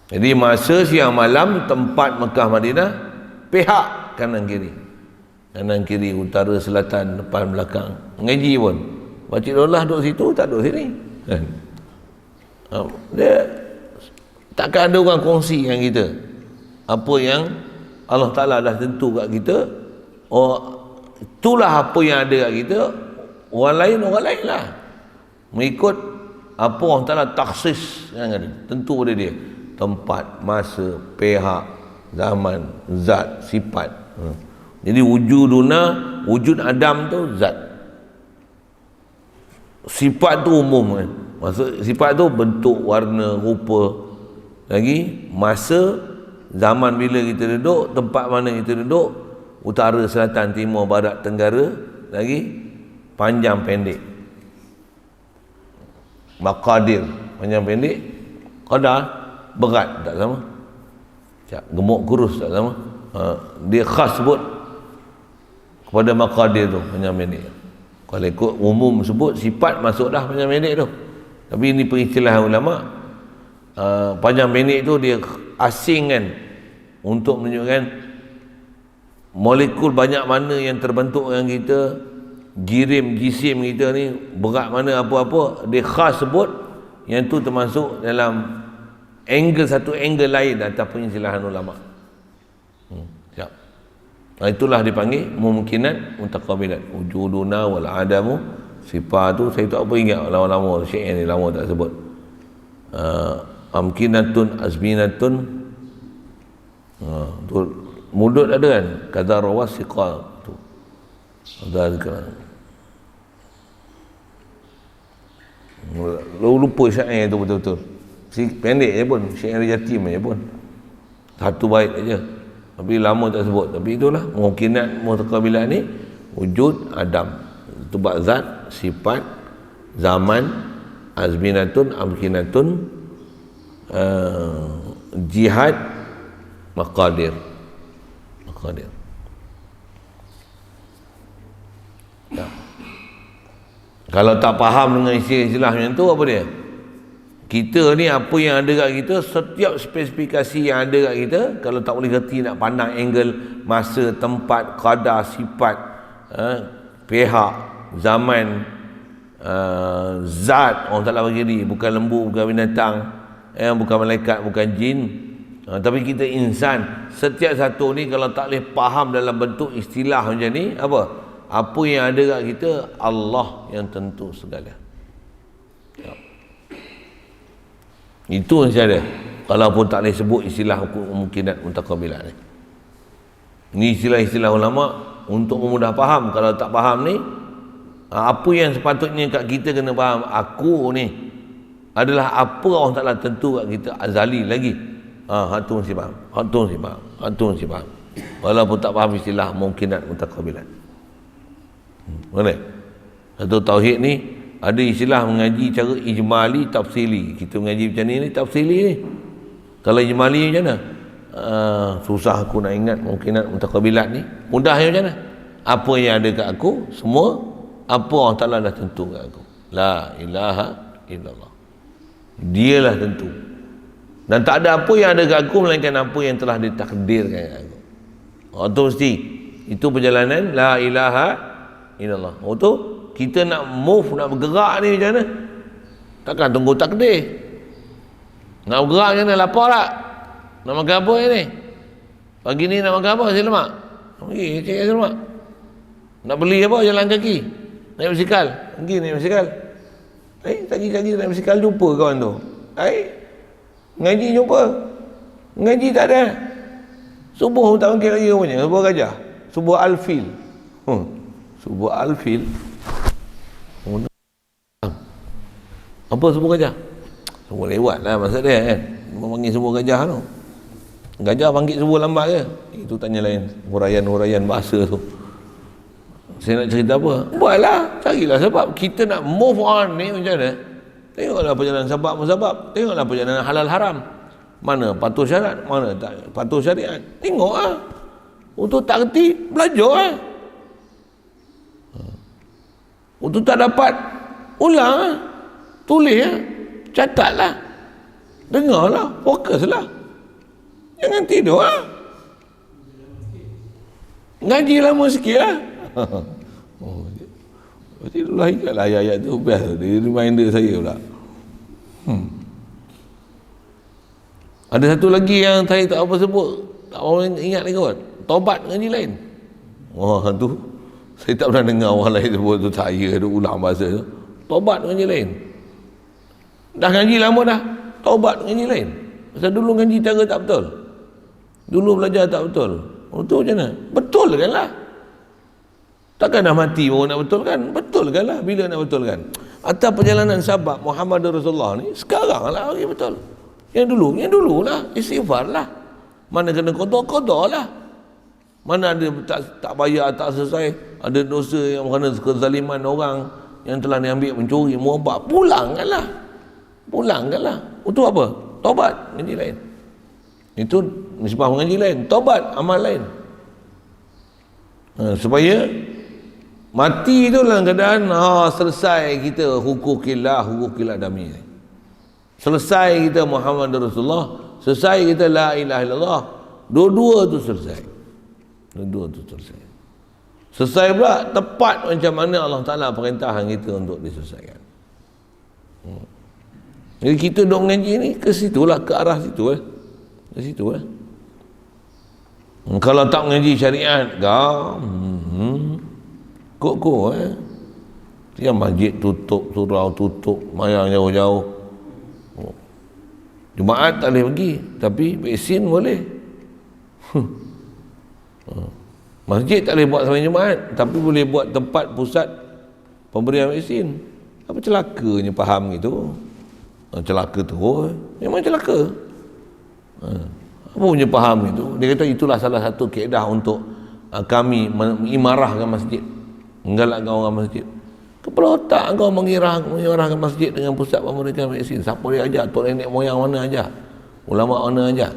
Jadi masa siang malam, tempat Mekah Madinah, pihak kanan kiri, utara, selatan, depan, belakang. Ngaji pun Pakcik Daulah duduk situ, tak duduk sini kan. Dia takkan ada orang kongsi dengan kita apa yang Allah Ta'ala dah tentu kat kita. Itulah apa yang ada kat kita. Orang lain lah mengikut apa Allah Ta'ala taksis yang ada, tentu pada dia, tempat, masa, pihak, zaman, zat, sifat. Jadi wujud Adam tu zat, sifat tu umum kan. Maksud sifat tu bentuk, warna, rupa, lagi masa, zaman bila kita duduk, tempat mana kita duduk, utara, selatan, timur, barat, tenggara, lagi panjang pendek, maqadir, panjang pendek, qadar, berat tak sama, gemuk kurus tak sama. Dia khas sebut kepada maqadir tu, panjang pendek. Kalau ikut umum sebut sifat, masuk dah panjang pendek tu. Tapi ini peristilahan ulama. Panjang pendek tu dia asingkan untuk menunjukkan molekul banyak mana yang terbentuk dengan kita, jisim kita ni berat mana, apa-apa dia khas sebut. Yang tu termasuk dalam satu angle lain atas peristilahan ulama. Siap. Itulah dipanggil mumkinat mutaqabilat. Wujuduna wal adamu, sifat tu saya tak apa ingat lama-lama syair ni lama tak sebut. Amkinatun azminatun, tu mudud ada kan, kadar wasiqa tu ada kan. Lupa syair tu betul-betul. Pendek je pun, syair yatim je pun, satu bait aja, tapi lama tak sebut. Tapi itulah mungkinat mutaqabilat ni, wujud Adam, itu bab zat, sifat, zaman, azminatun, amkinatun, jihad, maqadir. Ya. Kalau tak faham dengan istilah macam tu, apa dia? Kita ni apa yang ada kat kita, setiap spesifikasi yang ada kat kita, kalau tak boleh reti nak pandang angle, masa, tempat, qadar, sifat, pihak, zaman, zat, orang Ta'ala bagi diri, bukan lembu, bukan binatang, bukan malaikat, bukan jin, tapi kita insan. Setiap satu ni kalau tak boleh faham dalam bentuk istilah macam ni, apa yang ada kat kita, Allah yang tentu segala. Itu yang saya ada. Kalaupun tak boleh sebut istilah mungkinat mutaqabilat ni. Ini istilah-istilah ulama untuk memudah faham. Kalau tak faham ni, apa yang sepatutnya kat kita kena faham, aku ni adalah apa Allah Ta'ala tentu kat kita azali lagi. Hatun si faham. Walaupun tak faham istilah mungkinat mutaqabilat. Boleh? Satu tauhid ni ada istilah mengaji cara ijmali tafsili. Kita mengaji macam ni tafsili ni. Kalau ijmali macam mana? Susah aku nak ingat mungkinat mutaqabilat ni. Mudahnya macam mana? Apa yang ada kat aku, semua apa Allah Ta'ala dah tentu kat aku. La ilaha illallah. Dialah tentu. Dan tak ada apa yang ada kat aku melainkan apa yang telah ditakdirkan kat aku. Itu mesti. Itu perjalanan la ilaha illallah. Tu kita nak move, nak bergerak ni macam mana? Takkan tunggu takdir. Nak bergerak macam mana? Lapar tak? Nak makan apa ni? Pagi ni nak makan apa? Nasi lemak? Pergi cari nasi lemak. Nak beli apa? Jalan kaki, naik basikal. Pergi naik basikal. Tadi naik basikal jumpa kawan tu. Ngaji jumpa. Ngaji tak ada. Subuh tak panggil lagi rupanya. Subuh gajah. Subuh al-fil. Subuh al-fil. Apa subuh gajah? Subuh lewat lah maksud dia kan. Panggil subuh gajah tu. Gajah panggil subuh lambat ke? Itu tanya lain. Huraian bahasa tu. Saya nak cerita apa? Buatlah. Carilah sebab. Kita nak move on ni macam mana? Tengoklah perjalanan sebab-musabab. Tengoklah perjalanan halal haram. Mana patuh syarat, mana tak patuh syariat. Tengoklah. Untuk tak kerti, belajar lah. Untuk tak dapat, ulang lah. Tulis lah. Catatlah. Dengarlah. Fokuslah. Jangan tidur lah. Ngaji lama sikit lah. Oh, Pakcik Abdullah ingatlah ayat-ayat tu best. Dia reminder saya pula. Ada satu lagi yang saya tak apa sebut, tak orang ingat lagi kot. Taubat ngaji lain. Wah tu saya tak pernah dengar orang lain sebut tu, saya tu ulang bahasa tu. Taubat ngaji lain. Dah ngaji lama dah, taubat ngaji lain. Pasal dulu ngaji cara tak betul. Dulu belajar tak betul. Betul macam mana? Betul kan lah. Takkan dah mati baru nak betulkan? Betul kan lah bila nak betulkan. Atas perjalanan sahabat Muhammad Rasulullah ni, sekarang lah bagi betul. Yang dulu lah, istighfar lah. Mana kena qada lah. Mana ada tak bayar, tak selesai, ada dosa yang kerana kezaliman orang yang telah diambil mencuri, merobak, pulangkanlah. Untuk apa? Taubat, ngaji lain. Itu nisbah mengaji lain, taubat, amal lain. Supaya mati tu dalam keadaan selesai kita hukukillah dami. Selesai kita Muhammad Rasulullah, selesai kita la ilaha illallah, dua-dua tu selesai. Selesai pula tepat macam mana Allah Ta'ala perintahkan kita untuk diselesaikan. Jadi kita duk mengaji ni ke situlah, ke arah situ lah. Ke situ lah. Kalau tak mengaji syariat, kok yang masjid tutup, surau tutup, mayang jauh-jauh. Jumaat tak boleh pergi, tapi vaksin boleh. Masjid tak boleh buat sampai Jumaat, tapi boleh buat tempat pusat pemberian vaksin. Apa celakanya faham gitu? Celaka tu memang celaka. Apa punya faham itu? Dia kata itulah salah satu kaedah untuk kami mengimarahkan masjid, menggalakkan orang masjid. Kepala otak kau mengimarahkan masjid dengan pusat pemberian vaksin. Siapa dia ajak? Tok nenek moyang mana ajak? Ulama mana ajak?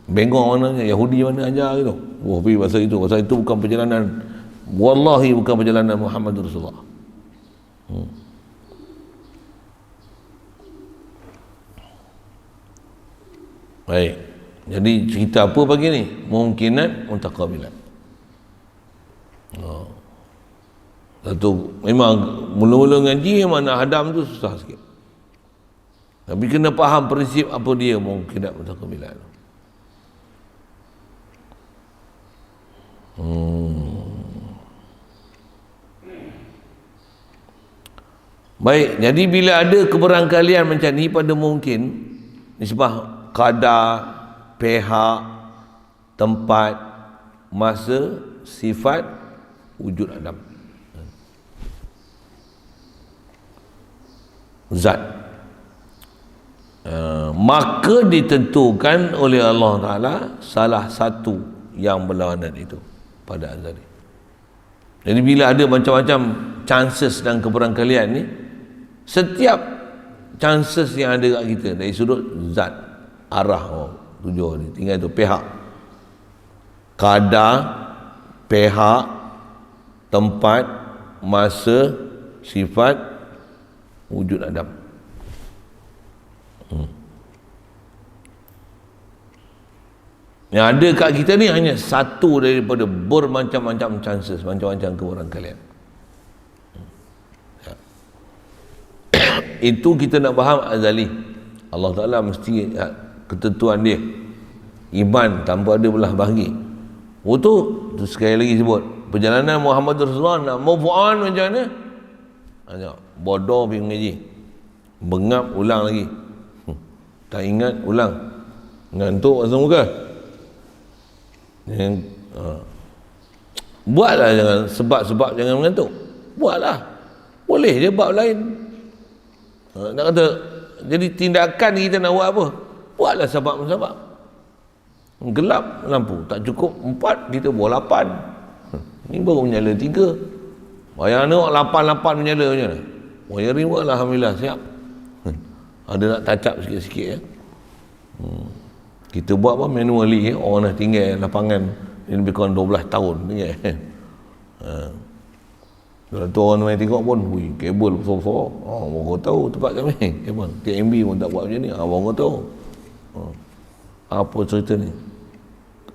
Bengong mana ajak? Yahudi mana ajak gitu? Wah, pergi pasal itu bukan perjalanan, wallahi bukan perjalanan Muhammad Rasulullah. Baik. Jadi cerita apa pagi ni? Mungkinat muntaqabilat. Satu, memang mula-mula ngaji memang nak hadam tu susah sikit. Tapi kena faham prinsip apa dia mungkinat muntaqabilat. Baik, jadi bila ada keberangkalian macam ni pada mungkin, nisbah kadar, pihak, tempat, masa, sifat, wujud adam, zat, maka ditentukan oleh Allah Ta'ala salah satu yang berlawanan itu pada azali. Jadi bila ada macam-macam chances dan keberangkalian ni, setiap chances yang ada kat kita dari sudut zat, arah tujuh ni, tinggal tu pihak, kadar, pihak, tempat, masa, sifat, wujud adam. Yang ada kat kita ni hanya satu daripada bermacam-macam chances, macam-macam keberangkalian. Itu kita nak faham azali. Allah Ta'ala mesti ketentuan dia. Iman tanpa ada belah bahagi. Tu sekali lagi sebut, perjalanan Muhammad Rasulullah nak move on macam mana? Bodoh pergi mengaji, bengap ulang lagi, tak ingat ulang, ngantuk pasal muka. Buatlah, jangan sebab-sebab, jangan mengantuk. Buatlah, boleh je bab lain. Nak kata jadi tindakan kita nak buat apa? Buatlah sebab-sebab. Gelap lampu tak cukup 4, kita buat 8. Ni baru menyala 3. Bayang tengok 8 menyala macam mana? Wiring pun alhamdulillah siap. Ada nak touch up sikit-sikit ya. Kita buat apa manually, orang dah tinggal lapangan ini lebih kurang 12 tahun tinggal. Kalau tu orang main tengok pun, kabel besar-besar. Orang tahu tempat kami. Kabel TMB pun tak buat macam ni. Orang tahu. Apa cerita ni?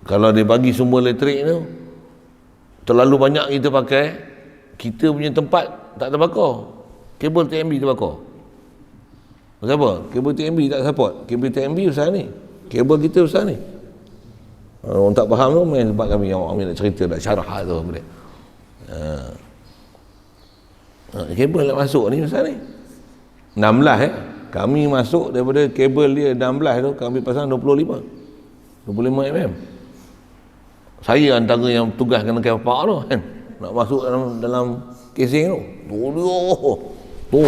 Kalau dia bagi sumber elektrik tu terlalu banyak kita pakai, kita punya tempat tak terbakar. Kabel TMB terbakar. Kenapa? Kabel TMB tak support. Kabel TMB besar ni, kabel kita besar ni. Orang tak faham tu main tempat kami, orang nak cerita, nak syarah tu boleh. Kabel nak masuk ni besar ni 16 kami masuk daripada kabel dia 16 tu, kami pasang 25 mm. Saya antara yang tugas kena kepak tu kan, nak masuk dalam casing tu tu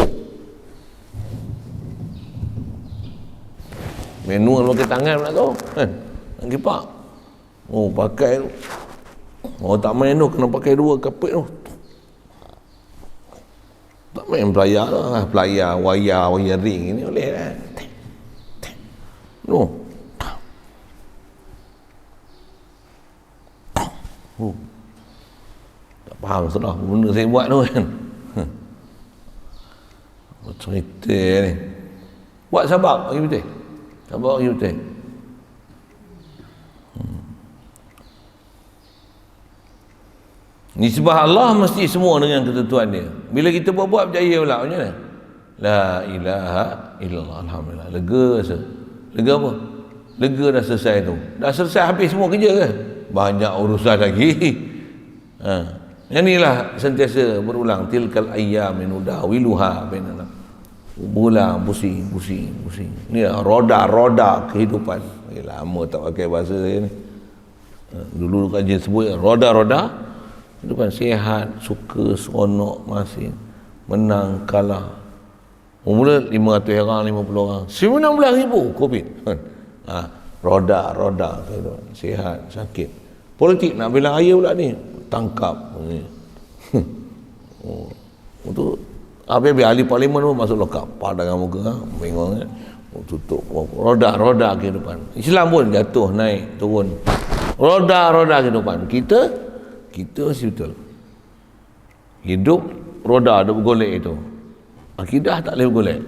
manual pakai tangan pula tu kan, nak kepak. Pakai tu tak main tu, kena pakai 2 kapit tu. Tak main pelayar lah, pelayar wiring ni boleh lah. Tak faham salah benda saya buat tu kan. Cerita ni buat sabak bagi betul, sabak bagi betul. Nisbah Allah mesti semua dengan ketentuan dia. Bila kita buat berjaya pula, macam mana? La ilaha illallah, alhamdulillah. Lega rasa. Lega apa? Lega dah selesai tu. Dah selesai habis semua kerja ke? Banyak urusan lagi. Yang inilah sentiasa berulang. Tilkal ayyamin nudawiluha bainana. Berulang, pusing. Ni lah roda kehidupan. Lama tak pakai bahasa saya ni. Dulu kajian sebut roda kehidupan, sihat, suka, seronok, masing, menang, kalah. Mula 500 orang, 50 orang, 19,000 COVID. Roda kehidupan, sihat, sakit. Politik nak bela raya pula ni, tangkap. Untuk habis ahli parlimen pun masuk lokap, padangan muka, bingung kan. Tutup roda kehidupan. Islam pun jatuh, naik, turun. Roda kehidupan. Kita mesti betul hidup, roda ada bergolek itu. Akidah tak boleh bergolek.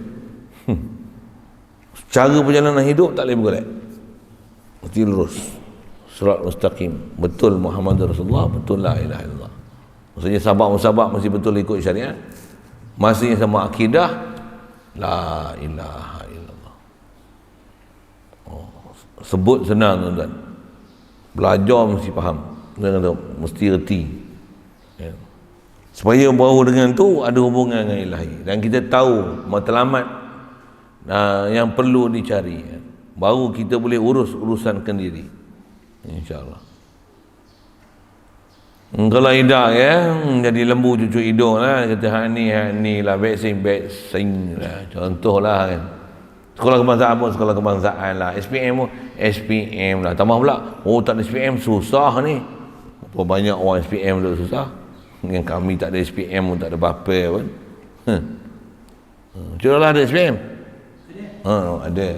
Cara perjalanan hidup tak boleh bergolek, mesti lurus, sirat mustaqim, betul Muhammad Rasulullah, betul la ilaha illallah. Maksudnya sabak mesti betul ikut syariat. Masih sama akidah, la ilaha illallah. Sebut senang tuan-tuan, belajar mesti faham, mesti reti, ya. Supaya baru dengan tu ada hubungan dengan ilahi, dan kita tahu matlamat yang perlu dicari, ya. Baru kita boleh urus urusan kendiri, insyaAllah. Kalau idak, ya, jadi lembu cucu hidung lah, kata hak ni lah, beksing lah, contoh lah kan. Sekolah kebangsaan pun sekolah kebangsaan lah, SPM pun SPM lah. Tambah pula, tak ada SPM susah ni. Berapa banyak orang SPM tu susah. Yang kami tak ada SPM pun tak ada apa-apa pun. Macam lah ada SPM? Ada.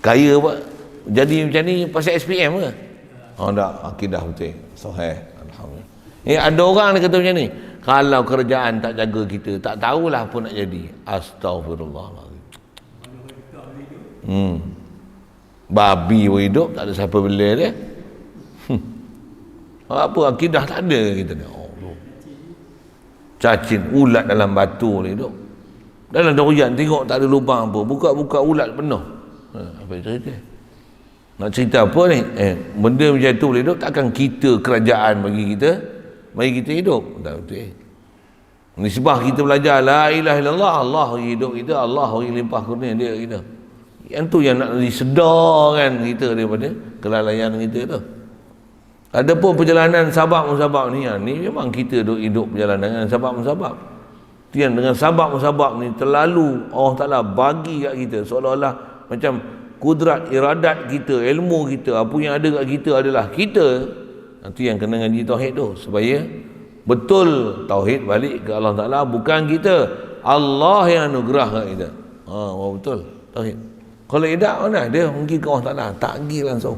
Kaya apa? Jadi macam ni pasal SPM ke? Tak, akidah betul. Sahih. Alhamdulillah. Ada orang dia kata macam ni, kalau kerajaan tak jaga kita, tak tahulah apa nak jadi. Astaghfirullahaladzim. Babi pun hidup, tak ada siapa bela dia. Apa akidah tak ada kita ni. Cacing ulat dalam batu ni hidup. Dalam hujan tengok tak ada lubang apa, buka ulat penuh. Apa cerita? Nak cerita apa ni? Benda macam tu boleh hidup, takkan kita kerajaan bagi kita hidup. Tak betul. Nisbah kita belajar la ilaha illallah, Allah hidup kita, Allah limpah kurnia dia kita. Yang tu yang nak disedarkan kita daripada kelalaian kita tu. Adapun perjalanan sabab-musabab ni, ni memang kita hidup perjalanan dengan sabab-musabab. Tian dengan sabab-musabab ni terlalu Allah Ta'ala bagi kat kita seolah-olah macam kudrat, iradat kita, ilmu kita, apa yang ada kat kita adalah kita. Itu yang kena ngaji tauhid tu, supaya betul tauhid balik ke Allah Ta'ala, bukan kita. Allah yang anugerah kat kita. Betul tauhid. Kalau tidak mana dia pergi ke Allah Ta'ala, tak pergi langsung.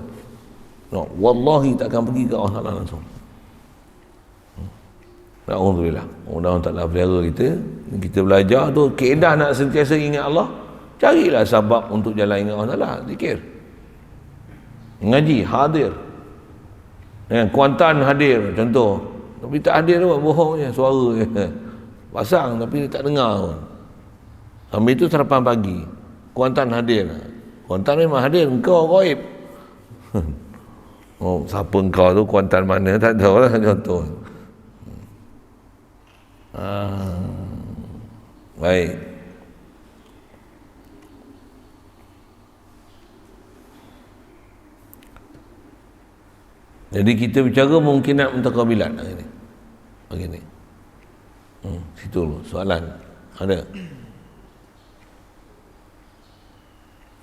Wallahi takkan pergi ke Allah Ta'ala langsung. Alhamdulillah, Allah Ta'ala pelihara kita belajar tu kaedah nak sentiasa ingat Allah. Carilah sebab untuk jalan ingat Allah Ta'ala, zikir. Ngaji, hadir. Kuantan hadir, contoh. Tapi tak hadir tu, bohong je, suara je. Pasang tapi tak dengar pun. Sambil itu sarapan pagi. Kuantan hadir. Kuantan memang hadir, engkau gaib. Oh, siapa engkau tu, Kuantan mana, tak tahu lah contoh. Baik. Jadi kita bicara mungkinat mutaqabilat hari ni. Begini. Situ dulu soalan. Ada?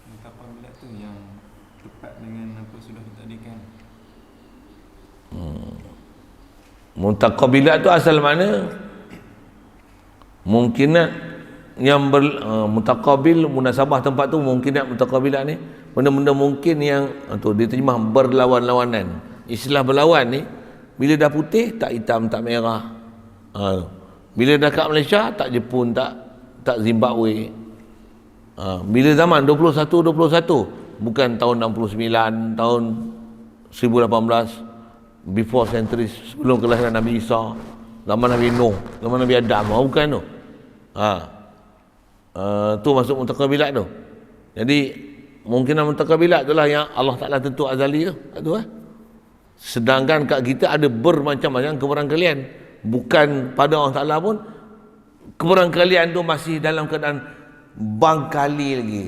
Mutaqabilat tu yang tepat dengan apa sudah kita adakan. Mutaqabilat tu asal mana? Mungkinat yang mutaqabil, munasabah tempat tu, mungkinat mutaqabilat ni benda-benda mungkin yang tu diterjemah berlawan-lawanan. Istilah berlawan ni bila dah putih tak hitam tak merah. Bila dah kat Malaysia tak Jepun tak Zimbabwe. Bila zaman 21 bukan tahun 69, tahun 1018, before centuries, sebelum kelahiran Nabi Isa, zaman Nabi Nuh, zaman Nabi Adam, bukan tu. Tu masuk mutaqabilat tu. Jadi mungkinan mutaqabilat itulah yang Allah Taala tentu azali tu. Tu sedangkan kat kita ada bermacam-macam kebarangkalian. Bukan pada Allah Taala pun kebarangkalian tu masih dalam keadaan bangkali lagi.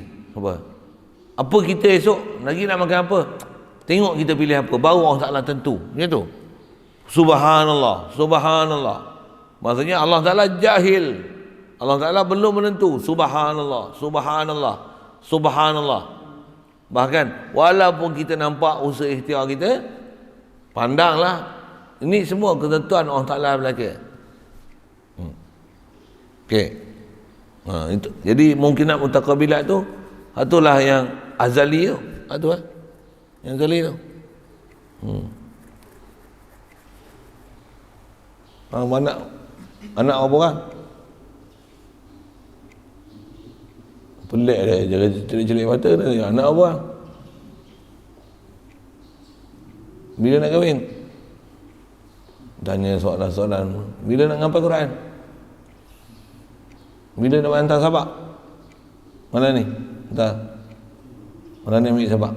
Apa kita esok lagi nak makan apa? Tengok kita pilih apa, baru Allah Taala tentu. Gitu. Subhanallah, subhanallah. Maksudnya Allah Taala jahil. Allah Taala belum menentu. Subhanallah, subhanallah, subhanallah. Bahkan walaupun kita nampak usaha ikhtiar kita, pandanglah ini semua ketentuan Allah Taala belaka. Okey. Itu. Jadi mungkinat mutaqabilat tu itulah yang azali tu. Itu yang azali tu. Anak apa orang? Pelik dia, jangan celik-celik mata dia. Anak apa? Bila nak kahwin? Tanya soalan-soalan. Bila nak ngapal Quran? Bila nak hantar sabak? Mana ni? Hantar. Mana ni ambil sabak?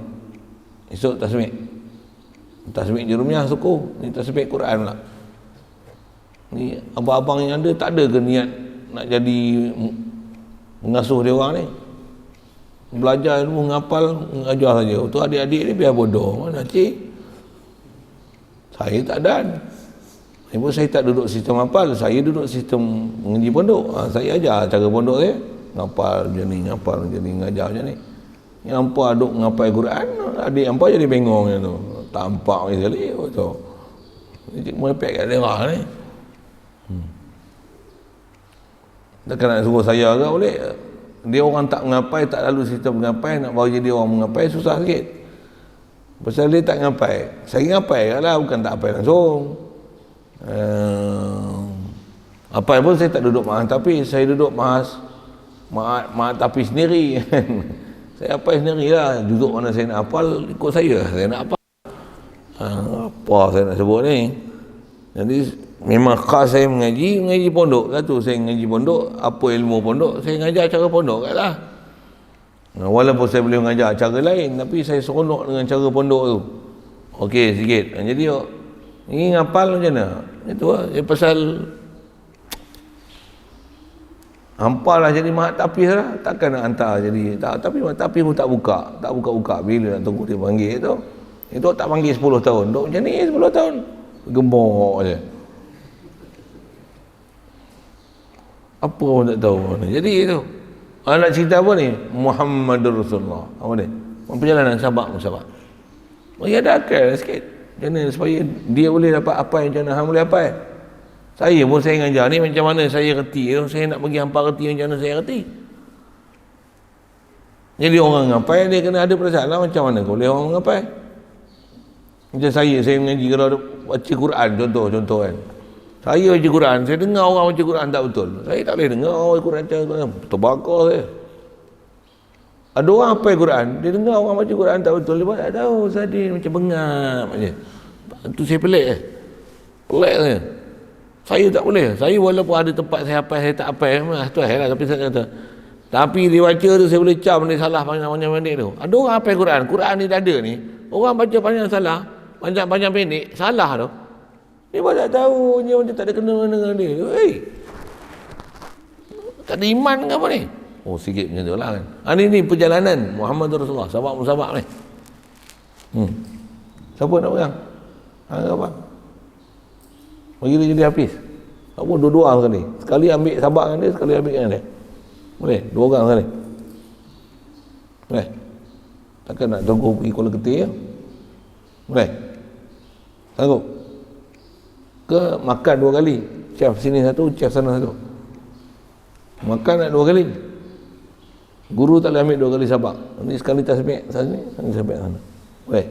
Esok tasmik. Tasmik Jerumiah suku. Ni tasmik Quran pula. Ni abang-abang yang ada tak ada ke niat nak jadi mengasuh dia orang ni? Belajar ilmu, ngapal, mengajar saja. Tu adik-adik ni biar bodoh. Mana cik? Saya tak ada. Saya tak duduk sistem hafal, saya duduk sistem mengaji pondok. Saya ajar cara pondok saya. Ngapal macam ni, ngapal macam ni, ngajar macam ni. Yang hampa duduk ngapal Quran, adik hampa jadi bengong macam tu. Tak nampak sekali. Cik merepek kat daerah ni. Takkan nak suruh saya ke boleh? Dia orang tak mengapai, tak lalu sistem mengapai, nak bawa jadi orang mengapai susah sikit. Pasal dia tak ngapai. Saya ngapai lah, bukan tak apai langsung. Apa pun saya tak duduk mahal tapi saya duduk mahal tapi sendiri. Saya apai sendiri lah. Duduk mana saya nak hafal, ikut saya nak hafal. Apa saya nak sebut ni? Jadi memang khas saya mengaji pondok lah tu. Saya mengaji pondok, apa ilmu pondok, saya ngajar cara pondok kat lah. Walaupun saya boleh mengajar cara lain, tapi saya seronok dengan cara pondok tu. Okey sikit. Jadi ini ngapal macam mana? Itu lah. Pasal hampar lah jadi mak tapis lah. Takkan nak hantar jadi tapi mak tapis pun tak buka. Bila nak tunggu dia panggil tu. Itu tak panggil 10 tahun. Duk macam ni 10 tahun. Gembok je. Apa pun tak tahu. Jadi itu. Nak cerita apa ni? Muhammadur Rasulullah. Apa ni? Perjalanan sahabat. Ya ada akal sikit. Macam mana supaya dia boleh dapat apa yang macam mana hang boleh apa? Saya pun saya ngajar ni macam mana saya reti. Saya nak bagi hampa reti macam mana saya reti. Jadi orang ngapai dia kena ada perasaan lah macam mana boleh orang ngapai. Macam saya mengaji kalau baca Quran contoh kan. Saya baca Quran, saya dengar orang baca Quran tak betul. Saya tak boleh dengar orang baca Quran terbakar saya. Ada orang hafal Quran, dia dengar orang baca Quran tak betul, dia tak tahu Sadin macam bengap aja. Itu saya pelik pelik saya. Saya tak boleh. Saya walaupun ada tempat saya hafal, saya tak hafal, tu lah, tapi saya kata. Tapi dia baca tu saya boleh cam dia salah panjang-panjang pendek tu. Ada orang hafal Quran, Quran ni dah ada ni. Orang baca panjang salah, panjang-panjang pendek, salah tu. Dia pun tak tahu, dia macam tak ada kena dengan dia. Tak ada iman ke apa ni? Oh, sikit macam tu lah kan. Ni perjalanan Muhammad Rasulullah, sahabat-sahabat ni. Siapa nak pegang? Apa? Bagi dia jadi hafiz. Apa dua-dua sekali. Sekali ambil sahabat dengan dia, sekali ambil dengan dia. Boleh? 2 orang sekali. Boleh? Takkan nak tunggu pergi Kuala Ketir ya? Boleh? Sanggup? Ke makan 2 kali? Chef sini satu, chef sana satu. Makan nak 2 kali. Guru tak boleh ambil 2 kali sahabat. Ini sekali tasbih sana, sekali tasbih sana. Boleh?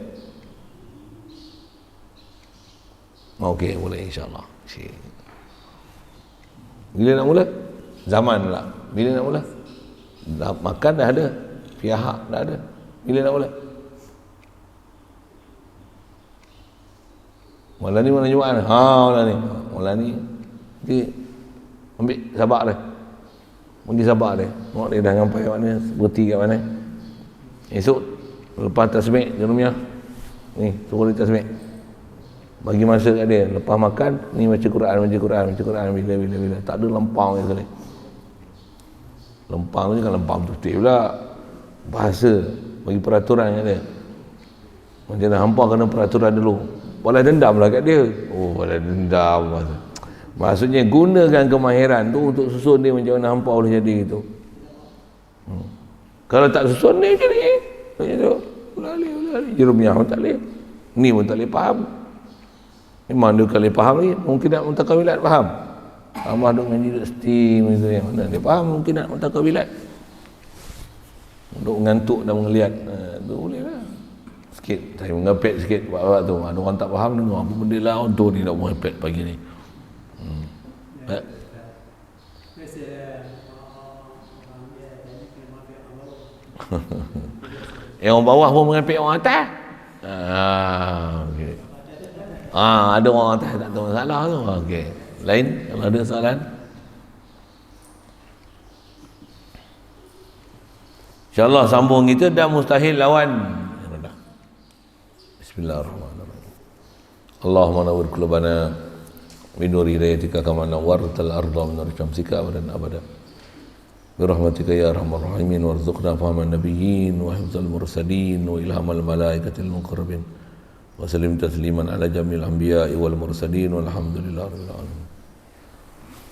Okey, boleh insyaAllah. Bila nak mula? Zaman pula. Bila nak mula? Makan dah ada. Fiahak dah ada. Bila nak mula? Malam ni mana Jumaat? Malam ni. Malam ni. Nanti ambil sahabat dia. Pergi sahabat dia. Tengok dia dah sampai kat mana, berhenti kat mana. Esok, lepas tasbih, jerumnya. Ni, suruh dia tasbih. Bagi masa kat dia. Lepas makan, ni baca Quran. Bila. Tak ada lempang je sekali. Lempang tu kan lempang betul pula. Bahasa, bagi peraturan kat dia. Macam mana hampa kena peraturan dulu. Balas dendam lah kat dia. Oh, balas dendam. Maksudnya gunakan kemahiran tu untuk susun dia macam mana hampa boleh jadi gitu. Kalau tak susun dia macam ni. Macam tu. Ulali. Jerumiyah pun tak boleh. Ni pun tak boleh faham. Memang dia kali faham lagi. Mungkin nak muntakawilat faham. Amah duk ngaji duk steam itu yang mana dia faham mungkin nak muntakawilat. Duk ngantuk dan mengeliat. Tu boleh lah. Sikit. Saya mengepet sikit buat tu. Ada orang tak faham dengar. Apa benda lah untuk ni nak mengepet pagi ni. Yang orang bawah pun mengepek orang atas. Okay. Ada orang atas tak tahu masalah tu. Okey. Lain kalau ada soalan. InsyaAllah sambung kita dah mustahil lawan. Bismillahirrahmanirrahim. Allahumma nawwir qulubana min nuri hidayatika kama nawwartal arda min nuri syamsika abadan abada. Birahmatika ya arhamar rahimin warzuqna fahman nabiyyin wa hifdzal mursalin wa ilhamal malaikatil muqarrabin. Wa sallim tasliman ala jamil anbiya'i wal mursalin walhamdulillahi rabbil alamin.